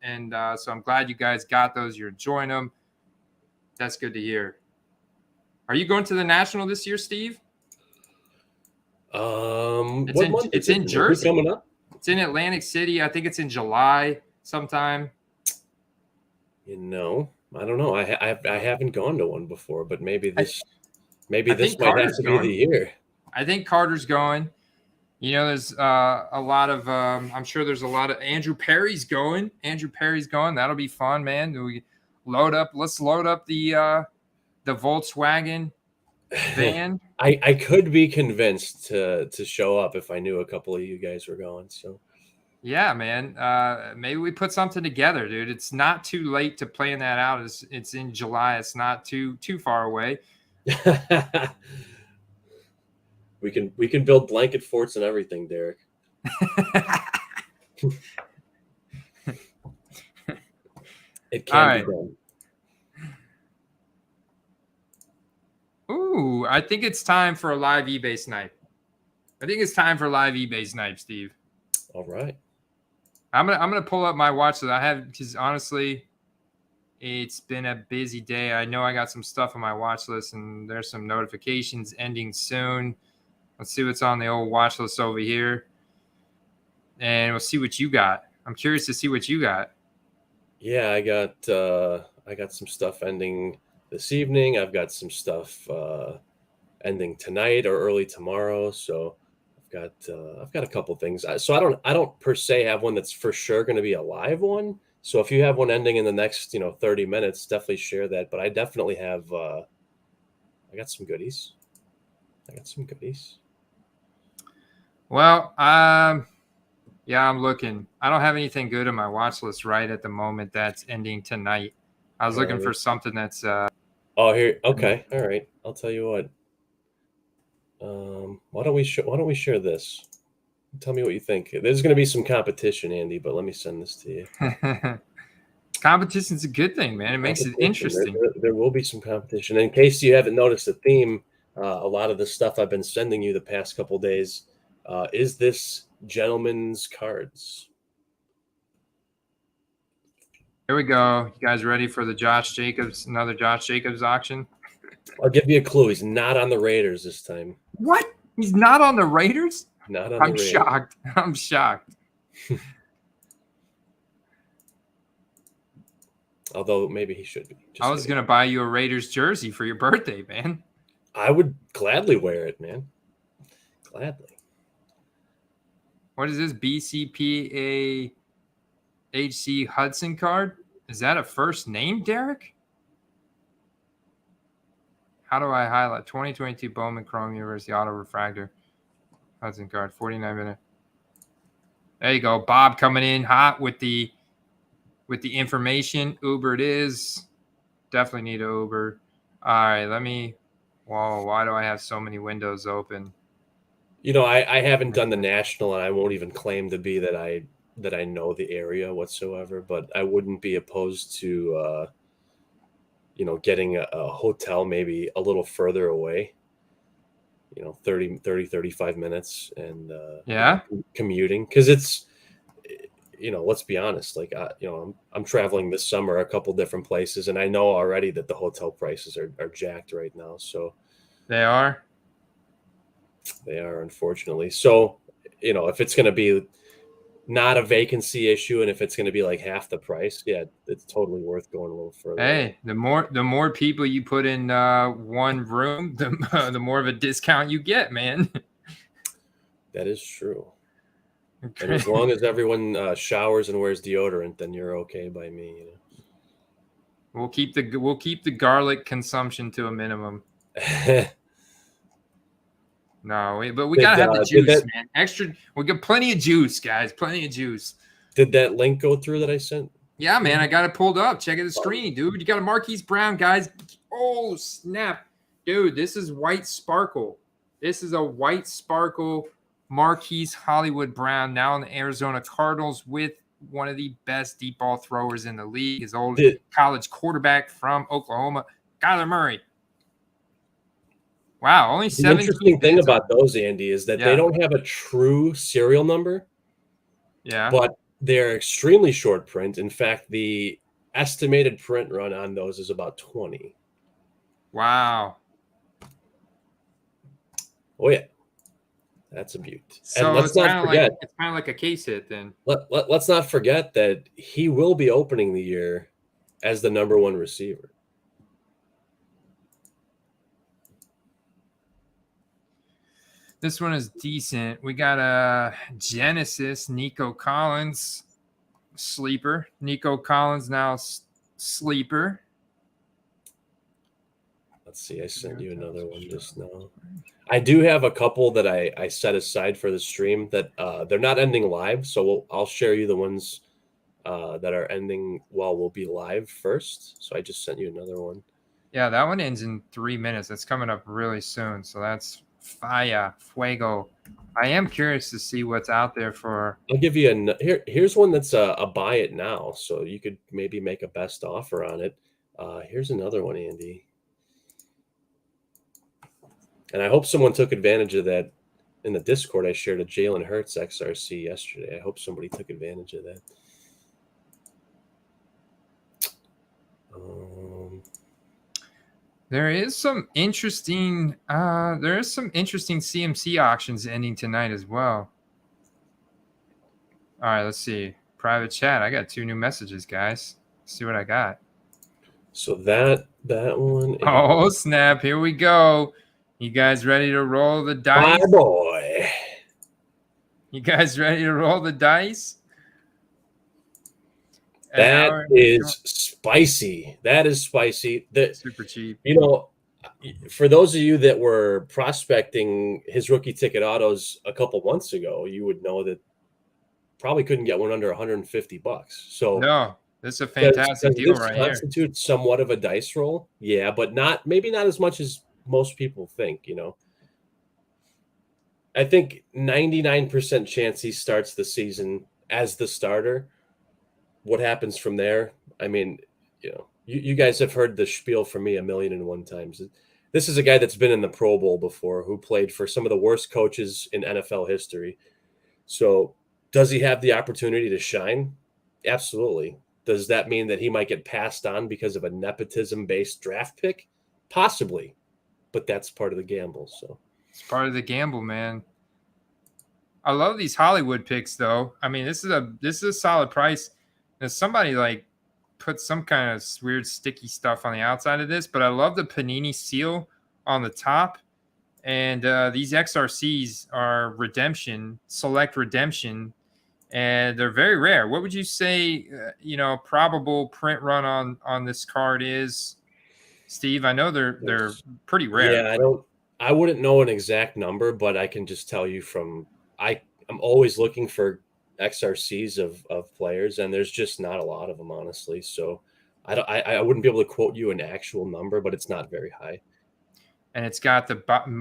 Speaker 1: so I'm glad you guys got those. You're enjoying them. That's good to hear. Are you going to the National this year, Steve?
Speaker 4: It's
Speaker 1: in Jersey.
Speaker 4: Coming up?
Speaker 1: It's in Atlantic City. I think it's in July sometime.
Speaker 4: I don't know. I haven't gone to one before, but maybe this might have to be the year. I
Speaker 1: think Carter's going. You know, there's a lot of I'm sure there's a lot of Andrew Perry's going. That'll be fun, man. Let's load up the Volkswagen van.
Speaker 4: I could be convinced to show up if I knew a couple of you guys were going. So
Speaker 1: yeah, man. Maybe we put something together, dude. It's not too late to plan that out. It's in July. It's not too far away.
Speaker 4: We can build blanket forts and everything, Derek. It can be done.
Speaker 1: Ooh, I think it's time for a live eBay snipe. Steve.
Speaker 4: All right.
Speaker 1: I'm gonna pull up my watch list. I have, because honestly, it's been a busy day. I know I got some stuff on my watch list, and there's some notifications ending soon. Let's see what's on the old watch list over here, and we'll see what you got. I'm curious to see what you got.
Speaker 4: Yeah, I got some stuff ending this evening. I've got some stuff ending tonight or early tomorrow. So I've got a couple things. So I don't per se have one that's for sure going to be a live one. So if you have one ending in the next 30 minutes, definitely share that. But I definitely have I got some goodies.
Speaker 1: Well, yeah, I'm looking. I don't have anything good on my watch list right at the moment that's ending tonight. I was looking for something that's
Speaker 4: oh, here. Okay. All right. I'll tell you what. Why don't we share this? Tell me what you think. There's going to be some competition, Andy, but let me send this to you.
Speaker 1: Competition's a good thing, man. It makes it interesting.
Speaker 4: There will be some competition. In case you haven't noticed a theme, a lot of the stuff I've been sending you the past couple days is this gentleman's cards.
Speaker 1: Here we go. You guys ready for the another Josh Jacobs auction?
Speaker 4: I'll give you a clue. He's not on the Raiders this time.
Speaker 1: What? He's not on the Raiders?
Speaker 4: Not on the Raiders.
Speaker 1: I'm shocked.
Speaker 4: Although maybe he should be.
Speaker 1: I was going to buy you a Raiders jersey for your birthday, man.
Speaker 4: I would gladly wear it, man. Gladly.
Speaker 1: What is this? BCPA HC Hudson card? Is that a first name, Derek? How do I highlight 2022 Bowman Chrome University Auto Refractor Hudson card? 49 minute. There you go. Bob coming in hot with the information. Uber it is. Definitely need an Uber. All right, whoa, why do I have so many windows open?
Speaker 4: I haven't done the national, and I won't even claim to be that I know the area whatsoever, but I wouldn't be opposed to getting a hotel maybe a little further away. 30, 35 minutes and
Speaker 1: Yeah.
Speaker 4: commuting, because it's, let's be honest, like I'm traveling this summer a couple different places, and I know already that the hotel prices are jacked right now. So
Speaker 1: They are.
Speaker 4: they are, unfortunately. So if it's going to be not a vacancy issue, and if it's going to be like half the price, yeah, it's totally worth going a little further.
Speaker 1: Hey, the more people you put in one room, the more of a discount you get, man.
Speaker 4: That is true. And as long as everyone showers and wears deodorant, then you're okay by me.
Speaker 1: We'll keep the garlic consumption to a minimum. No, but we gotta have the juice, man. We got plenty of juice, guys. Plenty of juice.
Speaker 4: Did that link go through that I sent?
Speaker 1: Yeah, man, I got it pulled up. Check out the screen, dude. You got a Marquise Brown, guys. Oh, snap. Dude, this is white sparkle. This is a white sparkle Marquise Hollywood Brown, now in the Arizona Cardinals, with one of the best deep ball throwers in the league. His old college quarterback from Oklahoma, Kyler Murray. Wow, only 17.
Speaker 4: The interesting thing about those, Andy, is that they don't have a true serial number.
Speaker 1: Yeah.
Speaker 4: But they're extremely short print. In fact, the estimated print run on those is about 20.
Speaker 1: Wow.
Speaker 4: Oh, yeah. That's a beaut.
Speaker 1: So
Speaker 4: and let's not forget,
Speaker 1: it's kind of like a case hit then.
Speaker 4: Let's not forget that he will be opening the year as the number one receiver.
Speaker 1: This one is decent. We got a Genesis, Nico Collins, sleeper. Nico Collins now sleeper.
Speaker 4: Let's see. I sent you another one just now. I do have a couple that I set aside for the stream that they're not ending live. So I'll share you the ones that are ending while we'll be live first. So I just sent you another one.
Speaker 1: Yeah, that one ends in 3 minutes. That's coming up really soon. So that's fuego. I am curious to see what's out there for.
Speaker 4: I'll give you here's one that's a buy it now, so you could maybe make a best offer on it. Here's another one, Andy, and I hope someone took advantage of that. In the Discord, I shared a Jalen Hurts XRC yesterday. I hope somebody took advantage of that.
Speaker 1: There is some interesting CMC auctions ending tonight as well. All right, let's see. Private chat. I got 2 new messages, guys. Let's see what I got.
Speaker 4: So that one.
Speaker 1: Oh, snap. Here we go. You guys ready to roll the dice?
Speaker 4: My boy.
Speaker 1: You guys ready to roll the dice?
Speaker 4: That is spicy. That is spicy.
Speaker 1: Super cheap.
Speaker 4: For those of you that were prospecting his rookie ticket autos a couple months ago, you would know that probably couldn't get one under $150. So
Speaker 1: no, this is a fantastic deal right here.
Speaker 4: Constitutes somewhat of a dice roll, yeah, but maybe not as much as most people think. I think 99% chance he starts the season as the starter. What happens from there? I mean, you guys have heard the spiel from me 1,000,001 times. This is a guy that's been in the Pro Bowl before, who played for some of the worst coaches in NFL history. So does he have the opportunity to shine? Absolutely. Does that mean that he might get passed on because of a nepotism-based draft pick? Possibly. But that's part of the gamble. So
Speaker 1: it's part of the gamble, man. I love these Hollywood picks, though. I mean, this is a solid price. Now, somebody put some kind of weird sticky stuff on the outside of this, but I love the Panini seal on the top. And these XRCs are select redemption, and they're very rare. What would you say, probable print run on this card is, Steve? I know they're pretty rare.
Speaker 4: Yeah, I wouldn't know an exact number, but I can just tell you I'm always looking for XRCs of players, and there's just not a lot of them, honestly. So I wouldn't be able to quote you an actual number, but it's not very high.
Speaker 1: And it's got the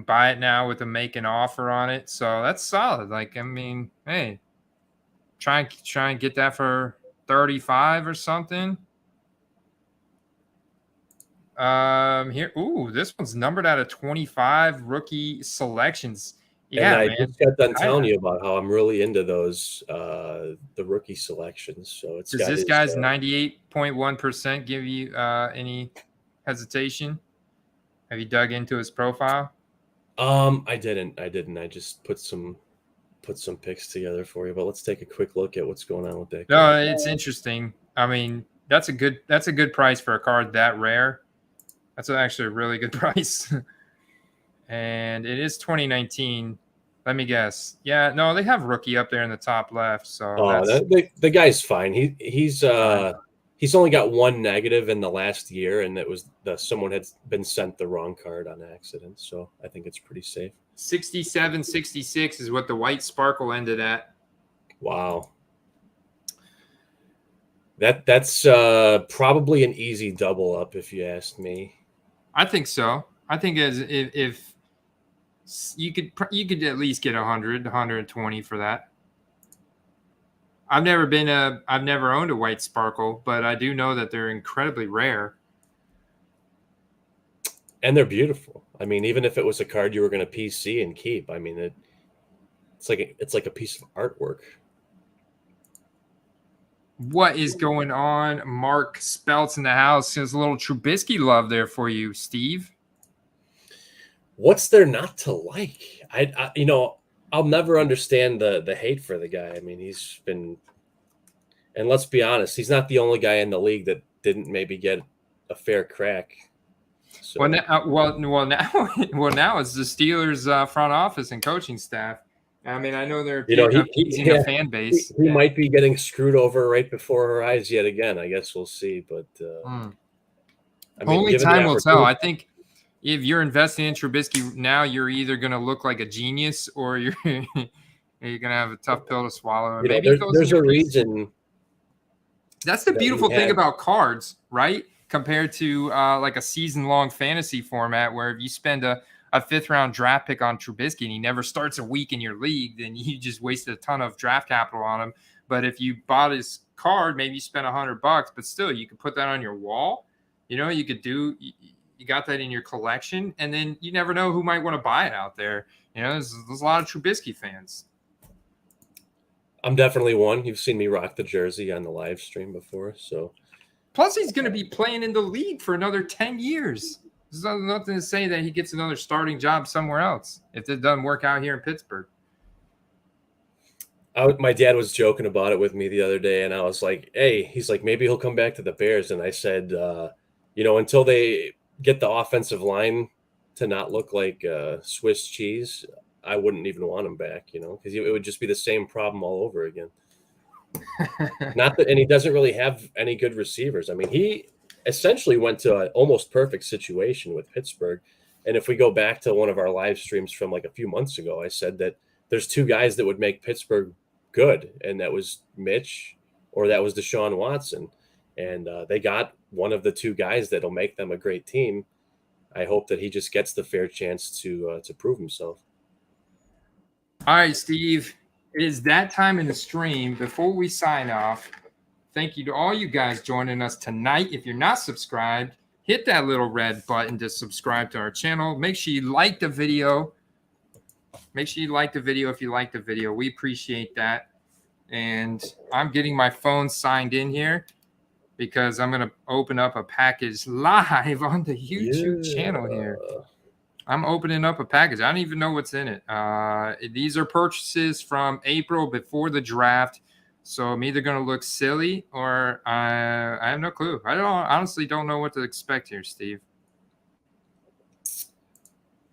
Speaker 1: buy it now with a make an offer on it, so that's solid. Hey, try and get that for 35 or something. Here. Ooh, this one's numbered out of 25 rookie selections.
Speaker 4: And
Speaker 1: Yeah,
Speaker 4: I
Speaker 1: man.
Speaker 4: just got done telling you about how I'm really into those the rookie selections. So it's
Speaker 1: Does
Speaker 4: got
Speaker 1: this
Speaker 4: his,
Speaker 1: guy's 98.1% give you any hesitation? Have you dug into his profile?
Speaker 4: I didn't. I just put some picks together for you. But let's take a quick look at what's going on with that
Speaker 1: No,
Speaker 4: guy.
Speaker 1: it's interesting. I mean, that's a good price for a card that rare. That's actually a really good price. And it is 2019. Let me guess. Yeah, no, they have rookie up there in the top left. So
Speaker 4: The guy's fine. He's
Speaker 1: fine.
Speaker 4: he's only got one negative in the last year, and it was someone had been sent the wrong card on accident. So I think it's pretty safe.
Speaker 1: 67-66 is what the white sparkle ended at.
Speaker 4: Wow. That's probably an easy double up if you ask me.
Speaker 1: I think so. I think if you could at least get 100, 120 for that. I've never owned a white sparkle, but I do know that they're incredibly rare.
Speaker 4: And they're beautiful. I mean, even if it was a card you were going to PC and keep, I mean, it's like a piece of artwork.
Speaker 1: What is going on? Mark Spelt's in the house. There's a little Trubisky love there for you, Steve.
Speaker 4: What's there not to like? I I'll never understand the hate for the guy. I mean, he's been, and let's be honest, he's not the only guy in the league that didn't maybe get a fair crack. So,
Speaker 1: Well, now it's the Steelers front office and coaching staff. I mean, I know they're appeasing a fan base.
Speaker 4: He might be getting screwed over right before our eyes yet again. I guess we'll see. But I mean,
Speaker 1: only time will tell. I think if you're investing in Trubisky now, you're either going to look like a genius or you're going to have a tough pill to swallow.
Speaker 4: Maybe there's a reason.
Speaker 1: That's the beautiful thing about cards, right? Compared to like a season-long fantasy format where if you spend a fifth-round draft pick on Trubisky and he never starts a week in your league, then you just wasted a ton of draft capital on him. But if you bought his card, maybe you spent $100, but still you could put that on your wall. You know, you got that in your collection, and then you never know who might want to buy it out there. You know, there's a lot of Trubisky fans.
Speaker 4: I'm definitely one. You've seen me rock the jersey on the live stream before, so.
Speaker 1: Plus, he's going to be playing in the league for another 10 years. There's nothing to say that he gets another starting job somewhere else if it doesn't work out here in Pittsburgh.
Speaker 4: My dad was joking about it with me the other day, and I was like, hey, he's like, maybe he'll come back to the Bears. And I said, until they get the offensive line to not look like Swiss cheese, I wouldn't even want him back, because it would just be the same problem all over again. And he doesn't really have any good receivers. I mean, he essentially went to an almost perfect situation with Pittsburgh. And if we go back to one of our live streams from like a few months ago, I said that there's two guys that would make Pittsburgh good, and that was Mitch or that was Deshaun Watson. And they got one of the two guys that'll make them a great team. I hope that he just gets the fair chance to prove himself.
Speaker 1: All right, Steve, it is that time in the stream. Before we sign off, thank you to all you guys joining us tonight. If you're not subscribed, hit that little red button to subscribe to our channel. Make sure you like the video. Make sure you like the video if you like the video. We appreciate that. And I'm getting my phone signed in here because I'm going to open up a package live on the YouTube channel here. I'm opening up a package. I don't even know what's in it. These are purchases from April before the draft. So I'm either going to look silly or I have no clue. Honestly don't know what to expect here, Steve.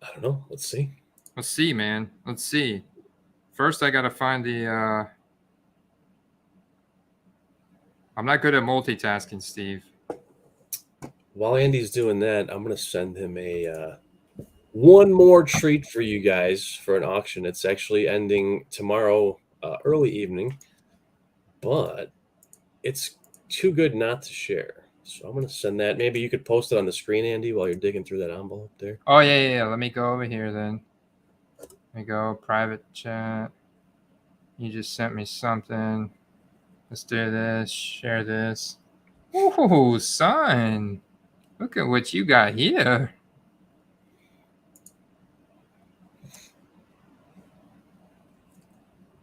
Speaker 4: I don't know. Let's see.
Speaker 1: Let's see, man. Let's see. First, I got to find the I'm not good at multitasking, Steve.
Speaker 4: While Andy's doing that, I'm going to send him one more treat for you guys for an auction. It's actually ending tomorrow early evening, but it's too good not to share. So I'm going to send that. Maybe you could post it on the screen, Andy, while you're digging through that envelope there.
Speaker 1: Oh, yeah. Let me go over here then. Let me go private chat. You just sent me something. Let's do this. Share this. Ooh, son. Look at what you got here.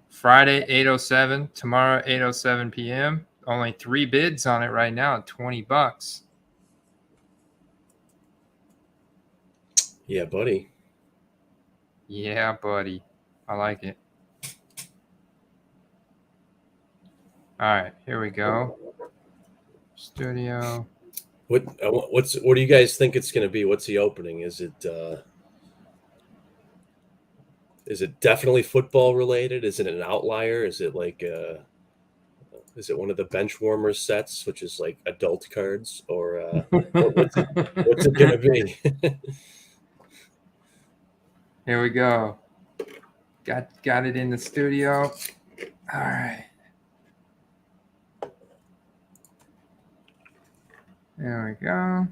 Speaker 1: Friday, 8:07. Tomorrow, 8:07 p.m. Only 3 bids on it right now at $20.
Speaker 4: Yeah, buddy.
Speaker 1: Yeah, buddy. I like it. All right, here we go. Studio.
Speaker 4: What do you guys think it's going to be? What's the opening? Is it definitely football related? Is it an outlier? Is it like is it one of the bench warmers sets, which is like adult cards, or what's it going to be?
Speaker 1: Here we go. Got it in the studio. All right. There we go.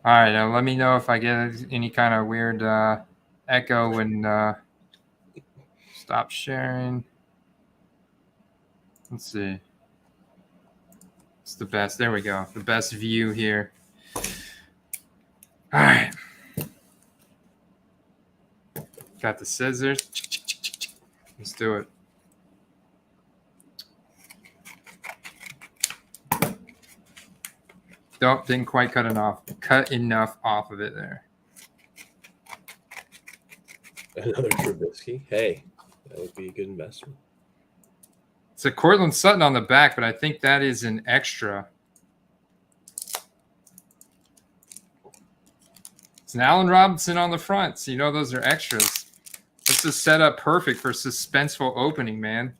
Speaker 1: All right, now let me know if I get any kind of weird echo when stop sharing. Let's see. It's the best. There we go. The best view here. All right. Got the scissors. Let's do it. Nope, didn't quite cut enough off of it there.
Speaker 4: Another Trubisky. Hey, that would be a good investment.
Speaker 1: It's a Cortland Sutton on the back, but I think that is an extra. It's an Allen Robinson on the front, so you know those are extras. This is set up perfect for suspenseful opening, man.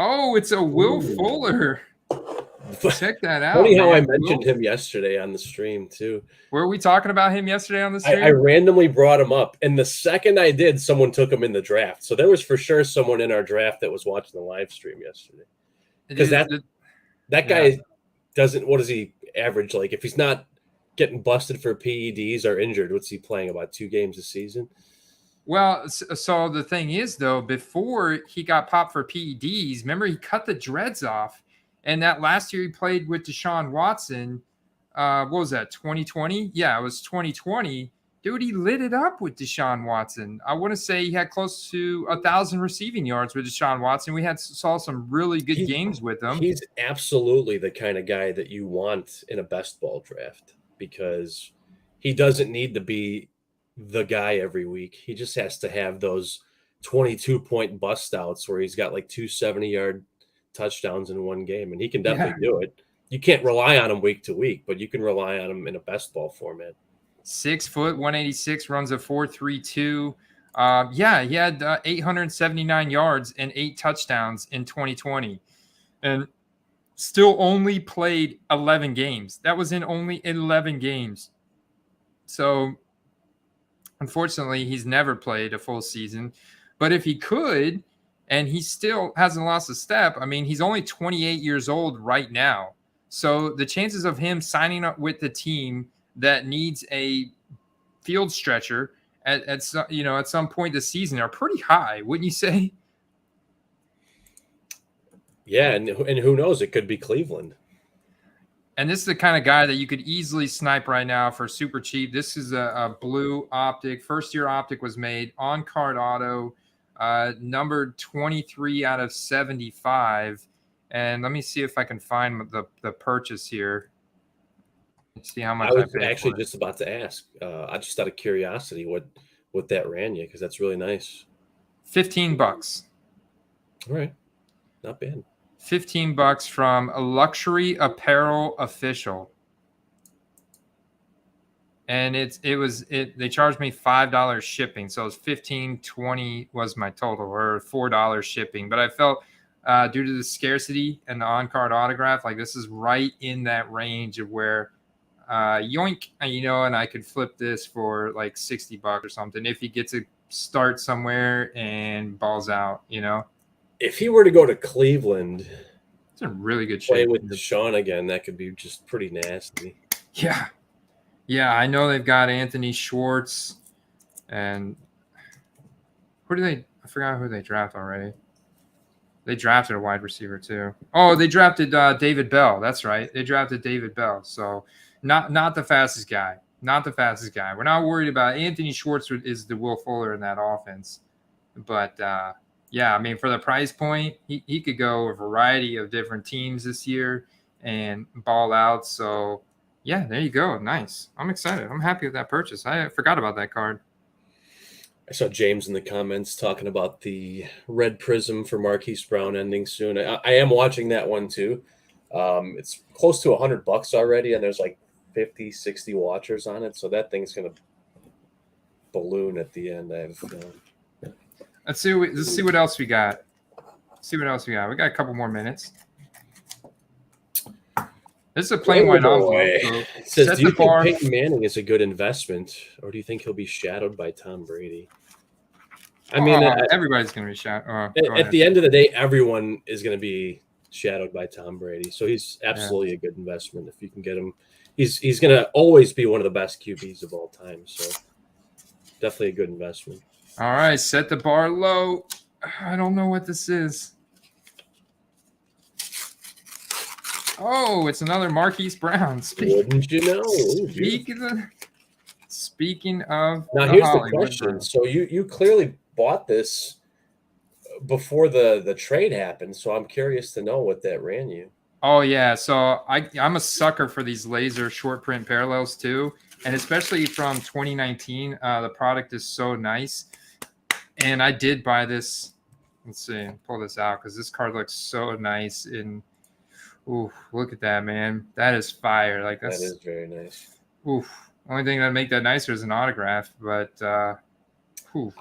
Speaker 1: Oh, it's a Will Fuller. Check that out.
Speaker 4: Funny how I mentioned him yesterday on the stream, too.
Speaker 1: Were we talking about him yesterday on the stream?
Speaker 4: I randomly brought him up, and the second I did, someone took him in the draft. So there was for sure someone in our draft that was watching the live stream yesterday. Because that guy doesn't – what does he average? Like, if he's not getting busted for PEDs or injured, what's he playing, about 2 games a season?
Speaker 1: Well, so the thing is, though, before he got popped for PEDs, remember he cut the dreads off. And that last year he played with Deshaun Watson. What was that, 2020? Yeah, it was 2020. Dude, he lit it up with Deshaun Watson. I want to say he had close to 1,000 receiving yards with Deshaun Watson. We saw some really good games with him.
Speaker 4: He's absolutely the kind of guy that you want in a best ball draft because he doesn't need to be the guy every week. He just has to have those 22-point bust outs where he's got like 2 70-yard touchdowns in one game, and he can definitely do it. You can't rely on him week to week, but you can rely on him in a best ball format.
Speaker 1: 6 foot, 186, runs a 4.32. He had 879 yards and 8 touchdowns in 2020, and still only played 11 games. That was in only 11 games. So unfortunately, he's never played a full season. But if he could, and he still hasn't lost a step, I mean, he's only 28 years old right now. So the chances of him signing up with the team that needs a field stretcher at some point this season are pretty high, wouldn't you say? Yeah,
Speaker 4: and who knows? It could be Cleveland.
Speaker 1: And this is the kind of guy that you could easily snipe right now for super cheap. This is a blue optic. First-year optic was made on card auto, numbered 23 out of 75. And let me see if I can find the purchase here. Let's see how much I was
Speaker 4: actually just about to ask. I just out of curiosity what that ran you, because that's really nice.
Speaker 1: $15.
Speaker 4: All right, not bad.
Speaker 1: $15 from a Luxury Apparel Official. And they charged me $5 shipping. So it was $15.20 was my total, or $4 shipping. But I felt due to the scarcity and the on-card autograph, like this is right in that range of where yoink, and I could flip this for like $60 or something if he gets a start somewhere and balls out,
Speaker 4: If he were to go to Cleveland,
Speaker 1: it's in really good shape.
Speaker 4: Play with Deshaun again, that could be just pretty nasty.
Speaker 1: Yeah, I know they've got Anthony Schwartz, and Who do they? I forgot who they drafted already. They drafted a wide receiver too. Oh, they drafted David Bell. That's right. They drafted David Bell. So not the fastest guy. Not the fastest guy. We're not worried about Anthony Schwartz is the Will Fuller in that offense. But yeah, I mean, for the price point, he could go a variety of different teams this year and ball out. So yeah, there you go. Nice. I'm excited. I'm happy with that purchase. I forgot about that card.
Speaker 4: I saw James in the comments talking about the red prism for Marquise Brown ending soon. I am watching that one too. It's close to $100 already, and there's like 50, 60 watchers on it. So that thing's going to balloon at the end.
Speaker 1: Let's see what else we got. We got a couple more minutes. This is a plain white envelope. So
Speaker 4: it says, do you think Peyton Manning is a good investment, or do you think he'll be shadowed by Tom Brady? I mean,
Speaker 1: everybody's going to be shadowed.
Speaker 4: At the end of the day, everyone is going to be shadowed by Tom Brady. So he's absolutely a good investment if you can get him. He's going to always be one of the best QBs of all time. So definitely a good investment.
Speaker 1: All right, set the bar low. I don't know what this is. Oh, it's another Marquise Brown.
Speaker 4: Wouldn't you know?
Speaker 1: Speaking of
Speaker 4: now, here's the question. So you clearly bought this before the trade happened. So I'm curious to know what that ran you.
Speaker 1: Oh yeah, so I'm a sucker for these laser short print parallels too, and especially from 2019. The product is so nice, and I did buy this. Let's see, pull this out because this card looks so nice. And ooh, look at that, man! That is fire. Like that
Speaker 4: is very nice.
Speaker 1: Oof. Only thing that'd make that nicer is an autograph, but
Speaker 4: I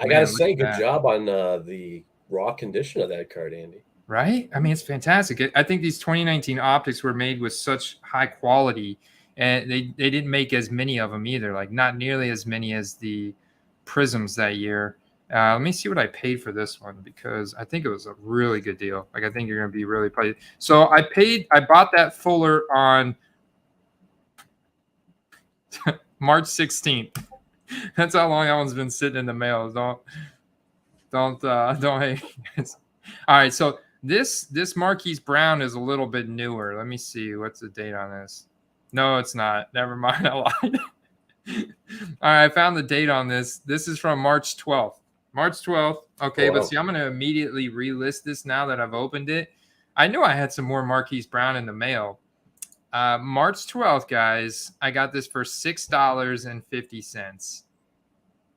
Speaker 4: gotta say, good job on the raw condition of that card, Andy.
Speaker 1: Right? I mean, it's fantastic. I think these 2019 optics were made with such high quality, and they didn't make as many of them either. Like not nearly as many as the prisms that year. Let me see what I paid for this one because I think it was a really good deal. Like I think you're gonna be really pleased. So I bought that Fuller on March 16th. That's how long that one's been sitting in the mail. Don't hate. All right, so this Marquise Brown is a little bit newer. Let me see what's the date on this. No, it's not. Never mind. I lied. All right, I found the date on this. This is from March 12th. March 12th. Okay, but see, I'm going to immediately relist this now that I've opened it. I knew I had some more Marquise Brown in the mail. March 12th, guys, I got this for $6.50.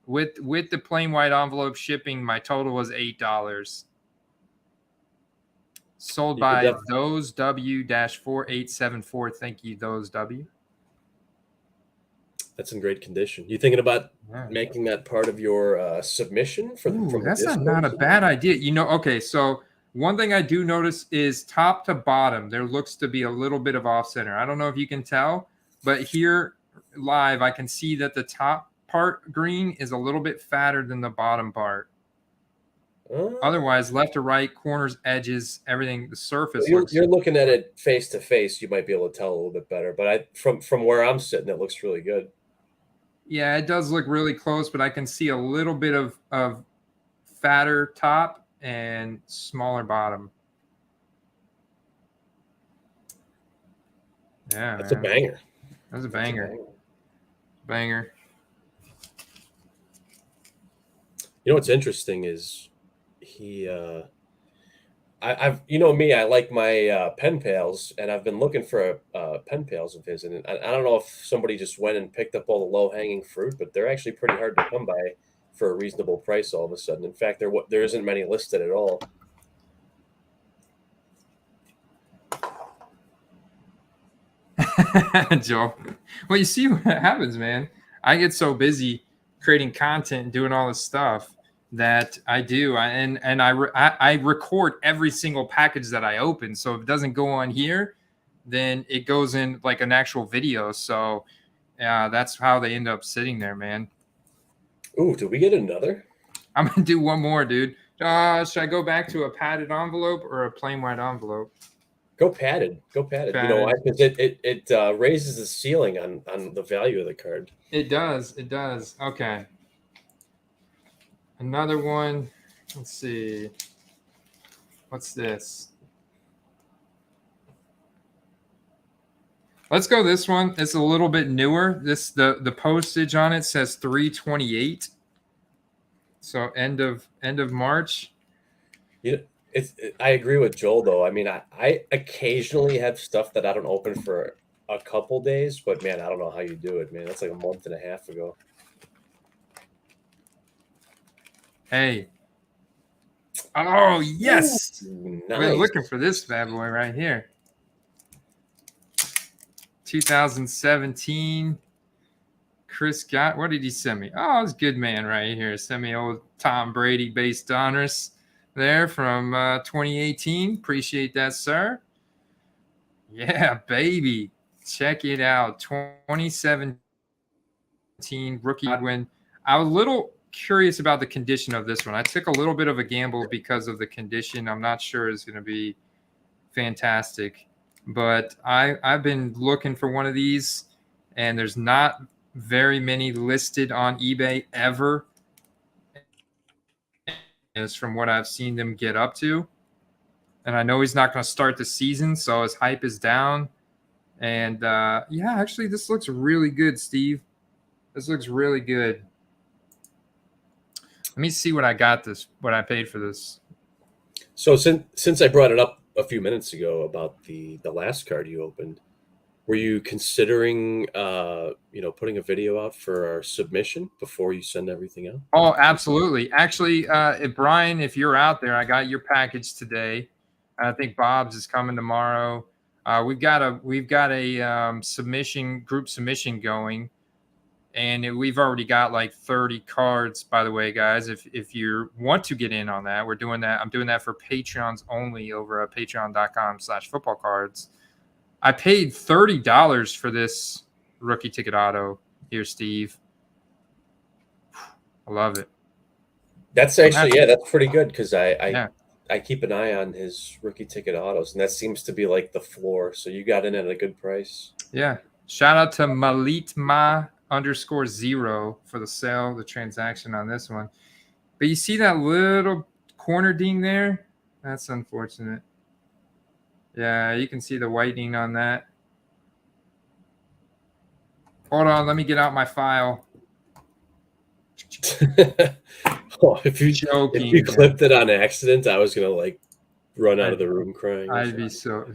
Speaker 1: With the plain white envelope shipping, my total was $8. Sold by Those W-4874. Thank you, Those W.
Speaker 4: That's in great condition. You thinking about making that part of your submission for the?
Speaker 1: That's not a bad idea. You know, okay, so one thing I do notice is top to bottom, there looks to be a little bit of off center. I don't know if you can tell, but here live, I can see that the top part green is a little bit fatter than the bottom part. Otherwise, left to right, corners, edges, everything, the surface.
Speaker 4: You're looking at it face to face. You might be able to tell a little bit better, but from where I'm sitting, it looks really good.
Speaker 1: Yeah, it does look really close, but I can see a little bit of fatter top and smaller bottom. Yeah,
Speaker 4: that's a banger.
Speaker 1: That's a banger. Banger.
Speaker 4: You know what's interesting is I've you know me, I like my pen pals, and I've been looking for pen pals of his, and I don't know if somebody just went and picked up all the low hanging fruit, but they're actually pretty hard to come by for a reasonable price all of a sudden. In fact, there isn't many listed at all.
Speaker 1: Joe, well, you see what happens, man. I get so busy creating content and doing all this stuff that I do, I record every single package that I open. So if it doesn't go on here, then it goes in like an actual video. So that's how they end up sitting there, man.
Speaker 4: Ooh, did we get another?
Speaker 1: I'm gonna do one more, dude. Should I go back to a padded envelope or a plain white envelope? Go padded.
Speaker 4: You know why? Because it raises the ceiling on the value of the card.
Speaker 1: It does. Okay. Another one. Let's see. What's this? Let's go this one. It's a little bit newer. The postage on it says 3/28. So end of March.
Speaker 4: Yeah, I agree with Joel though. I mean, I occasionally have stuff that I don't open for a couple days, but man, I don't know how you do it, man. That's like a month and a half ago.
Speaker 1: Hey. Oh yes.
Speaker 4: Ooh,
Speaker 1: I've been
Speaker 4: nice.
Speaker 1: looking for this bad boy right here. 2017. Chris got, what did he send me? Oh, it's good man right here. Send me old Tom Brady based honors there from 2018. Appreciate that, sir. Yeah, baby. Check it out. 2017 rookie Godwin. I was a little curious about the condition of this one. I took a little bit of a gamble because of the condition. I'm not sure it's going to be fantastic, but I've been looking for one of these, and there's not very many listed on eBay ever, is from what I've seen them get up to. And I know he's not going to start the season, so his hype is down. And yeah, actually, this looks really good, Steve. This looks really good. Let me see what I paid for this.
Speaker 4: So since I brought it up a few minutes ago about the last card you opened, were you considering putting a video out for our submission before you send everything out?
Speaker 1: Oh, absolutely. Actually, Brian, if you're out there, I got your package today. I think Bob's is coming tomorrow. We've got a group submission going, and we've already got like 30 cards. By the way, guys, if you want to get in on that, we're doing that. I'm doing that for Patreons only over at patreon.com/footballcards. I paid $30 for this rookie ticket auto here, Steve. I love it.
Speaker 4: That's actually, yeah, that's pretty good because
Speaker 1: Yeah.
Speaker 4: I keep an eye on his rookie ticket autos, and that seems to be like the floor. So you got in at a good price.
Speaker 1: Yeah. Shout out to Malitma_0 for the sale, the transaction on this one. But you see that little corner ding there? That's unfortunate. Yeah, you can see the whitening on that. Hold on, let me get out my file.
Speaker 4: Oh, if you clipped it on accident, I was gonna like run out of the room crying.
Speaker 1: I'd be so.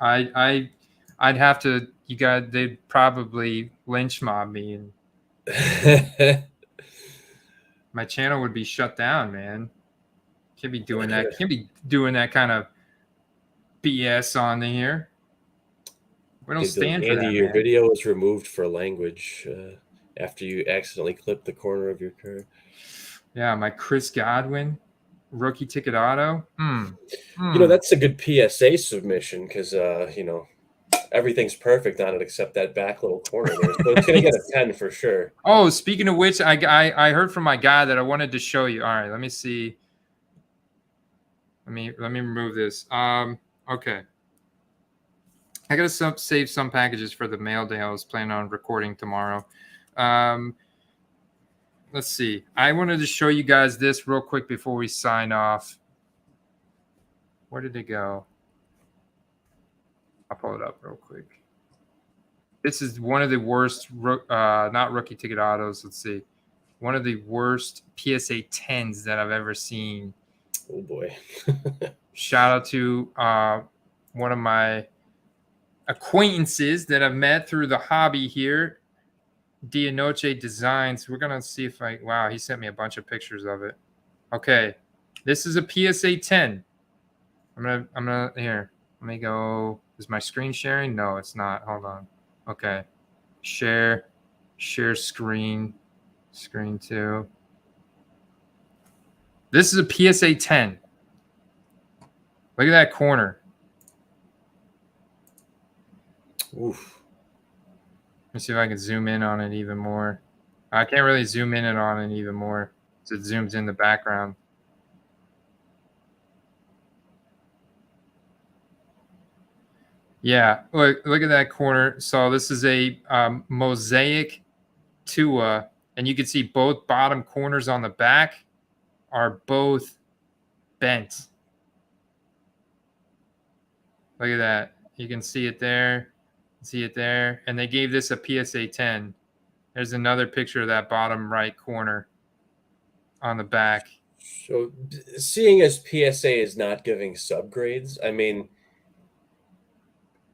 Speaker 1: I'd have to. You guys, they'd probably lynch mob me, and my channel would be shut down, man. Can't be doing that. Can't be doing that kind of BS on here. We don't stand for that.
Speaker 4: Your video was removed for language after you accidentally clipped the corner of your card.
Speaker 1: Yeah, my Chris Godwin rookie ticket auto.
Speaker 4: That's a good PSA submission because everything's perfect on it except that back little corner there. So it's gonna get a 10 for sure.
Speaker 1: Oh, speaking of which, I heard from my guy that I wanted to show you. All right, let me see. Let me remove this. Okay. I gotta save some packages for the mail day. I was planning on recording tomorrow. Let's see. I wanted to show you guys this real quick before we sign off. Where did it go? I'll pull it up real quick. This is one of the worst, not rookie ticket autos. Let's see. One of the worst PSA 10s that I've ever seen.
Speaker 4: Oh, boy.
Speaker 1: Shout out to one of my acquaintances that I've met through the hobby here, Dianoche Designs. We're going to see if wow, he sent me a bunch of pictures of it. Okay. This is a PSA 10. I'm going to, here, let me go. Is my screen sharing? No, it's not. Hold on. Okay. Share screen 2. This is a PSA 10. Look at that corner.
Speaker 4: Oof.
Speaker 1: Let me see if I can zoom in on it even more. I can't really zoom in on it even more. So it zooms in the background. Yeah, look at that corner. So this is a mosaic Tua, and you can see both bottom corners on the back are both bent. Look at that. You can see it there. See it there. And they gave this a PSA 10. There's another picture of that bottom right corner on the back.
Speaker 4: So seeing as PSA is not giving subgrades, I mean,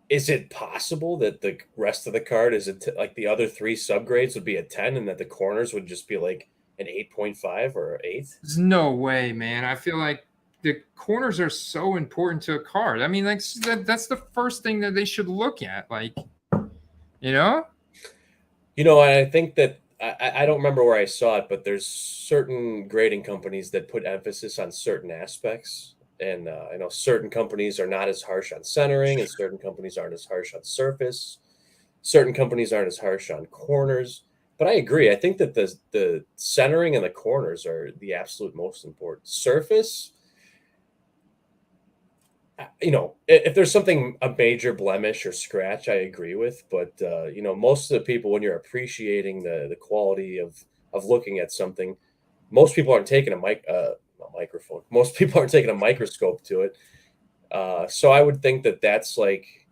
Speaker 4: is it possible that the rest of the card is like the other 3 subgrades would be a 10 and that the corners would just be like an 8.5 or 8?
Speaker 1: There's no way, man. I feel like the corners are so important to a card. I mean, like that's the first thing that they should look at. Like, you know?
Speaker 4: I think that I don't remember where I saw it, but there's certain grading companies that put emphasis on certain aspects. And I know certain companies are not as harsh on centering, and certain companies aren't as harsh on surface. Certain companies aren't as harsh on corners. But I agree. I think that the centering and the corners are the absolute most important. Surface, if there's something, a major blemish or scratch, I agree with. But, most of the people, when you're appreciating the quality of looking at something, most people aren't taking a microphone. Most people aren't taking a microscope to it. So I would think that that's like,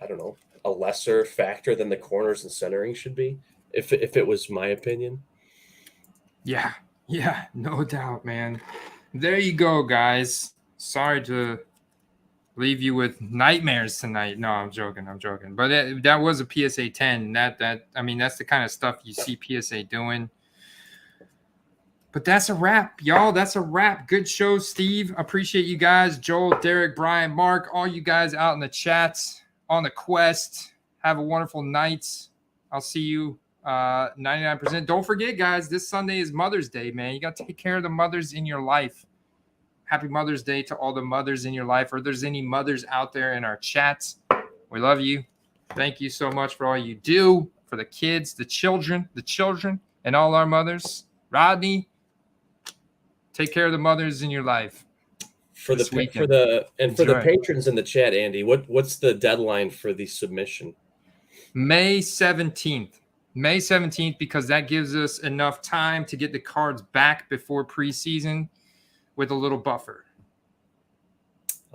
Speaker 4: I don't know, a lesser factor than the corners and centering should be, if it was my opinion.
Speaker 1: Yeah, no doubt, man. There you go, guys. Sorry to leave you with nightmares tonight. No, I'm joking. But that was a PSA 10. I mean, that's the kind of stuff you see PSA doing. But that's a wrap, y'all. That's a wrap. Good show, Steve. Appreciate you guys. Joel, Derek, Brian, Mark, all you guys out in the chats on the quest. Have a wonderful night. I'll see you 99%. Don't forget, guys, this Sunday is Mother's Day, man. You got to take care of the mothers in your life. Happy Mother's Day to all the mothers in your life. Or if there's any mothers out there in our chats, we love you. Thank you so much for all you do for the kids, the children, and all our mothers. Rodney, take care of the mothers in your life.
Speaker 4: For the patrons in the chat, Andy, what's the deadline for the submission?
Speaker 1: May 17th. May 17th, because that gives us enough time to get the cards back before preseason with a little buffer.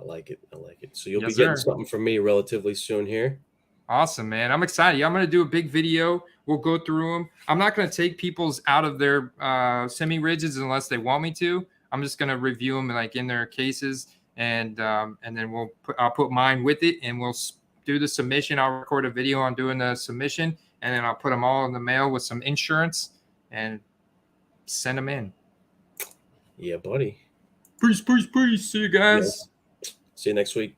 Speaker 4: I like it. So you'll be getting something from me relatively soon here.
Speaker 1: Awesome, man. I'm excited. I'm going to do a big video. We'll go through them. I'm not going to take people's out of their semi-rigids unless they want me to. I'm just going to review them like in their cases, and then I'll put mine with it, and we'll do the submission. I'll record a video on doing the submission, and then I'll put them all in the mail with some insurance and send them in.
Speaker 4: Yeah, buddy.
Speaker 1: Peace. See you guys.
Speaker 4: Yeah. See you next week.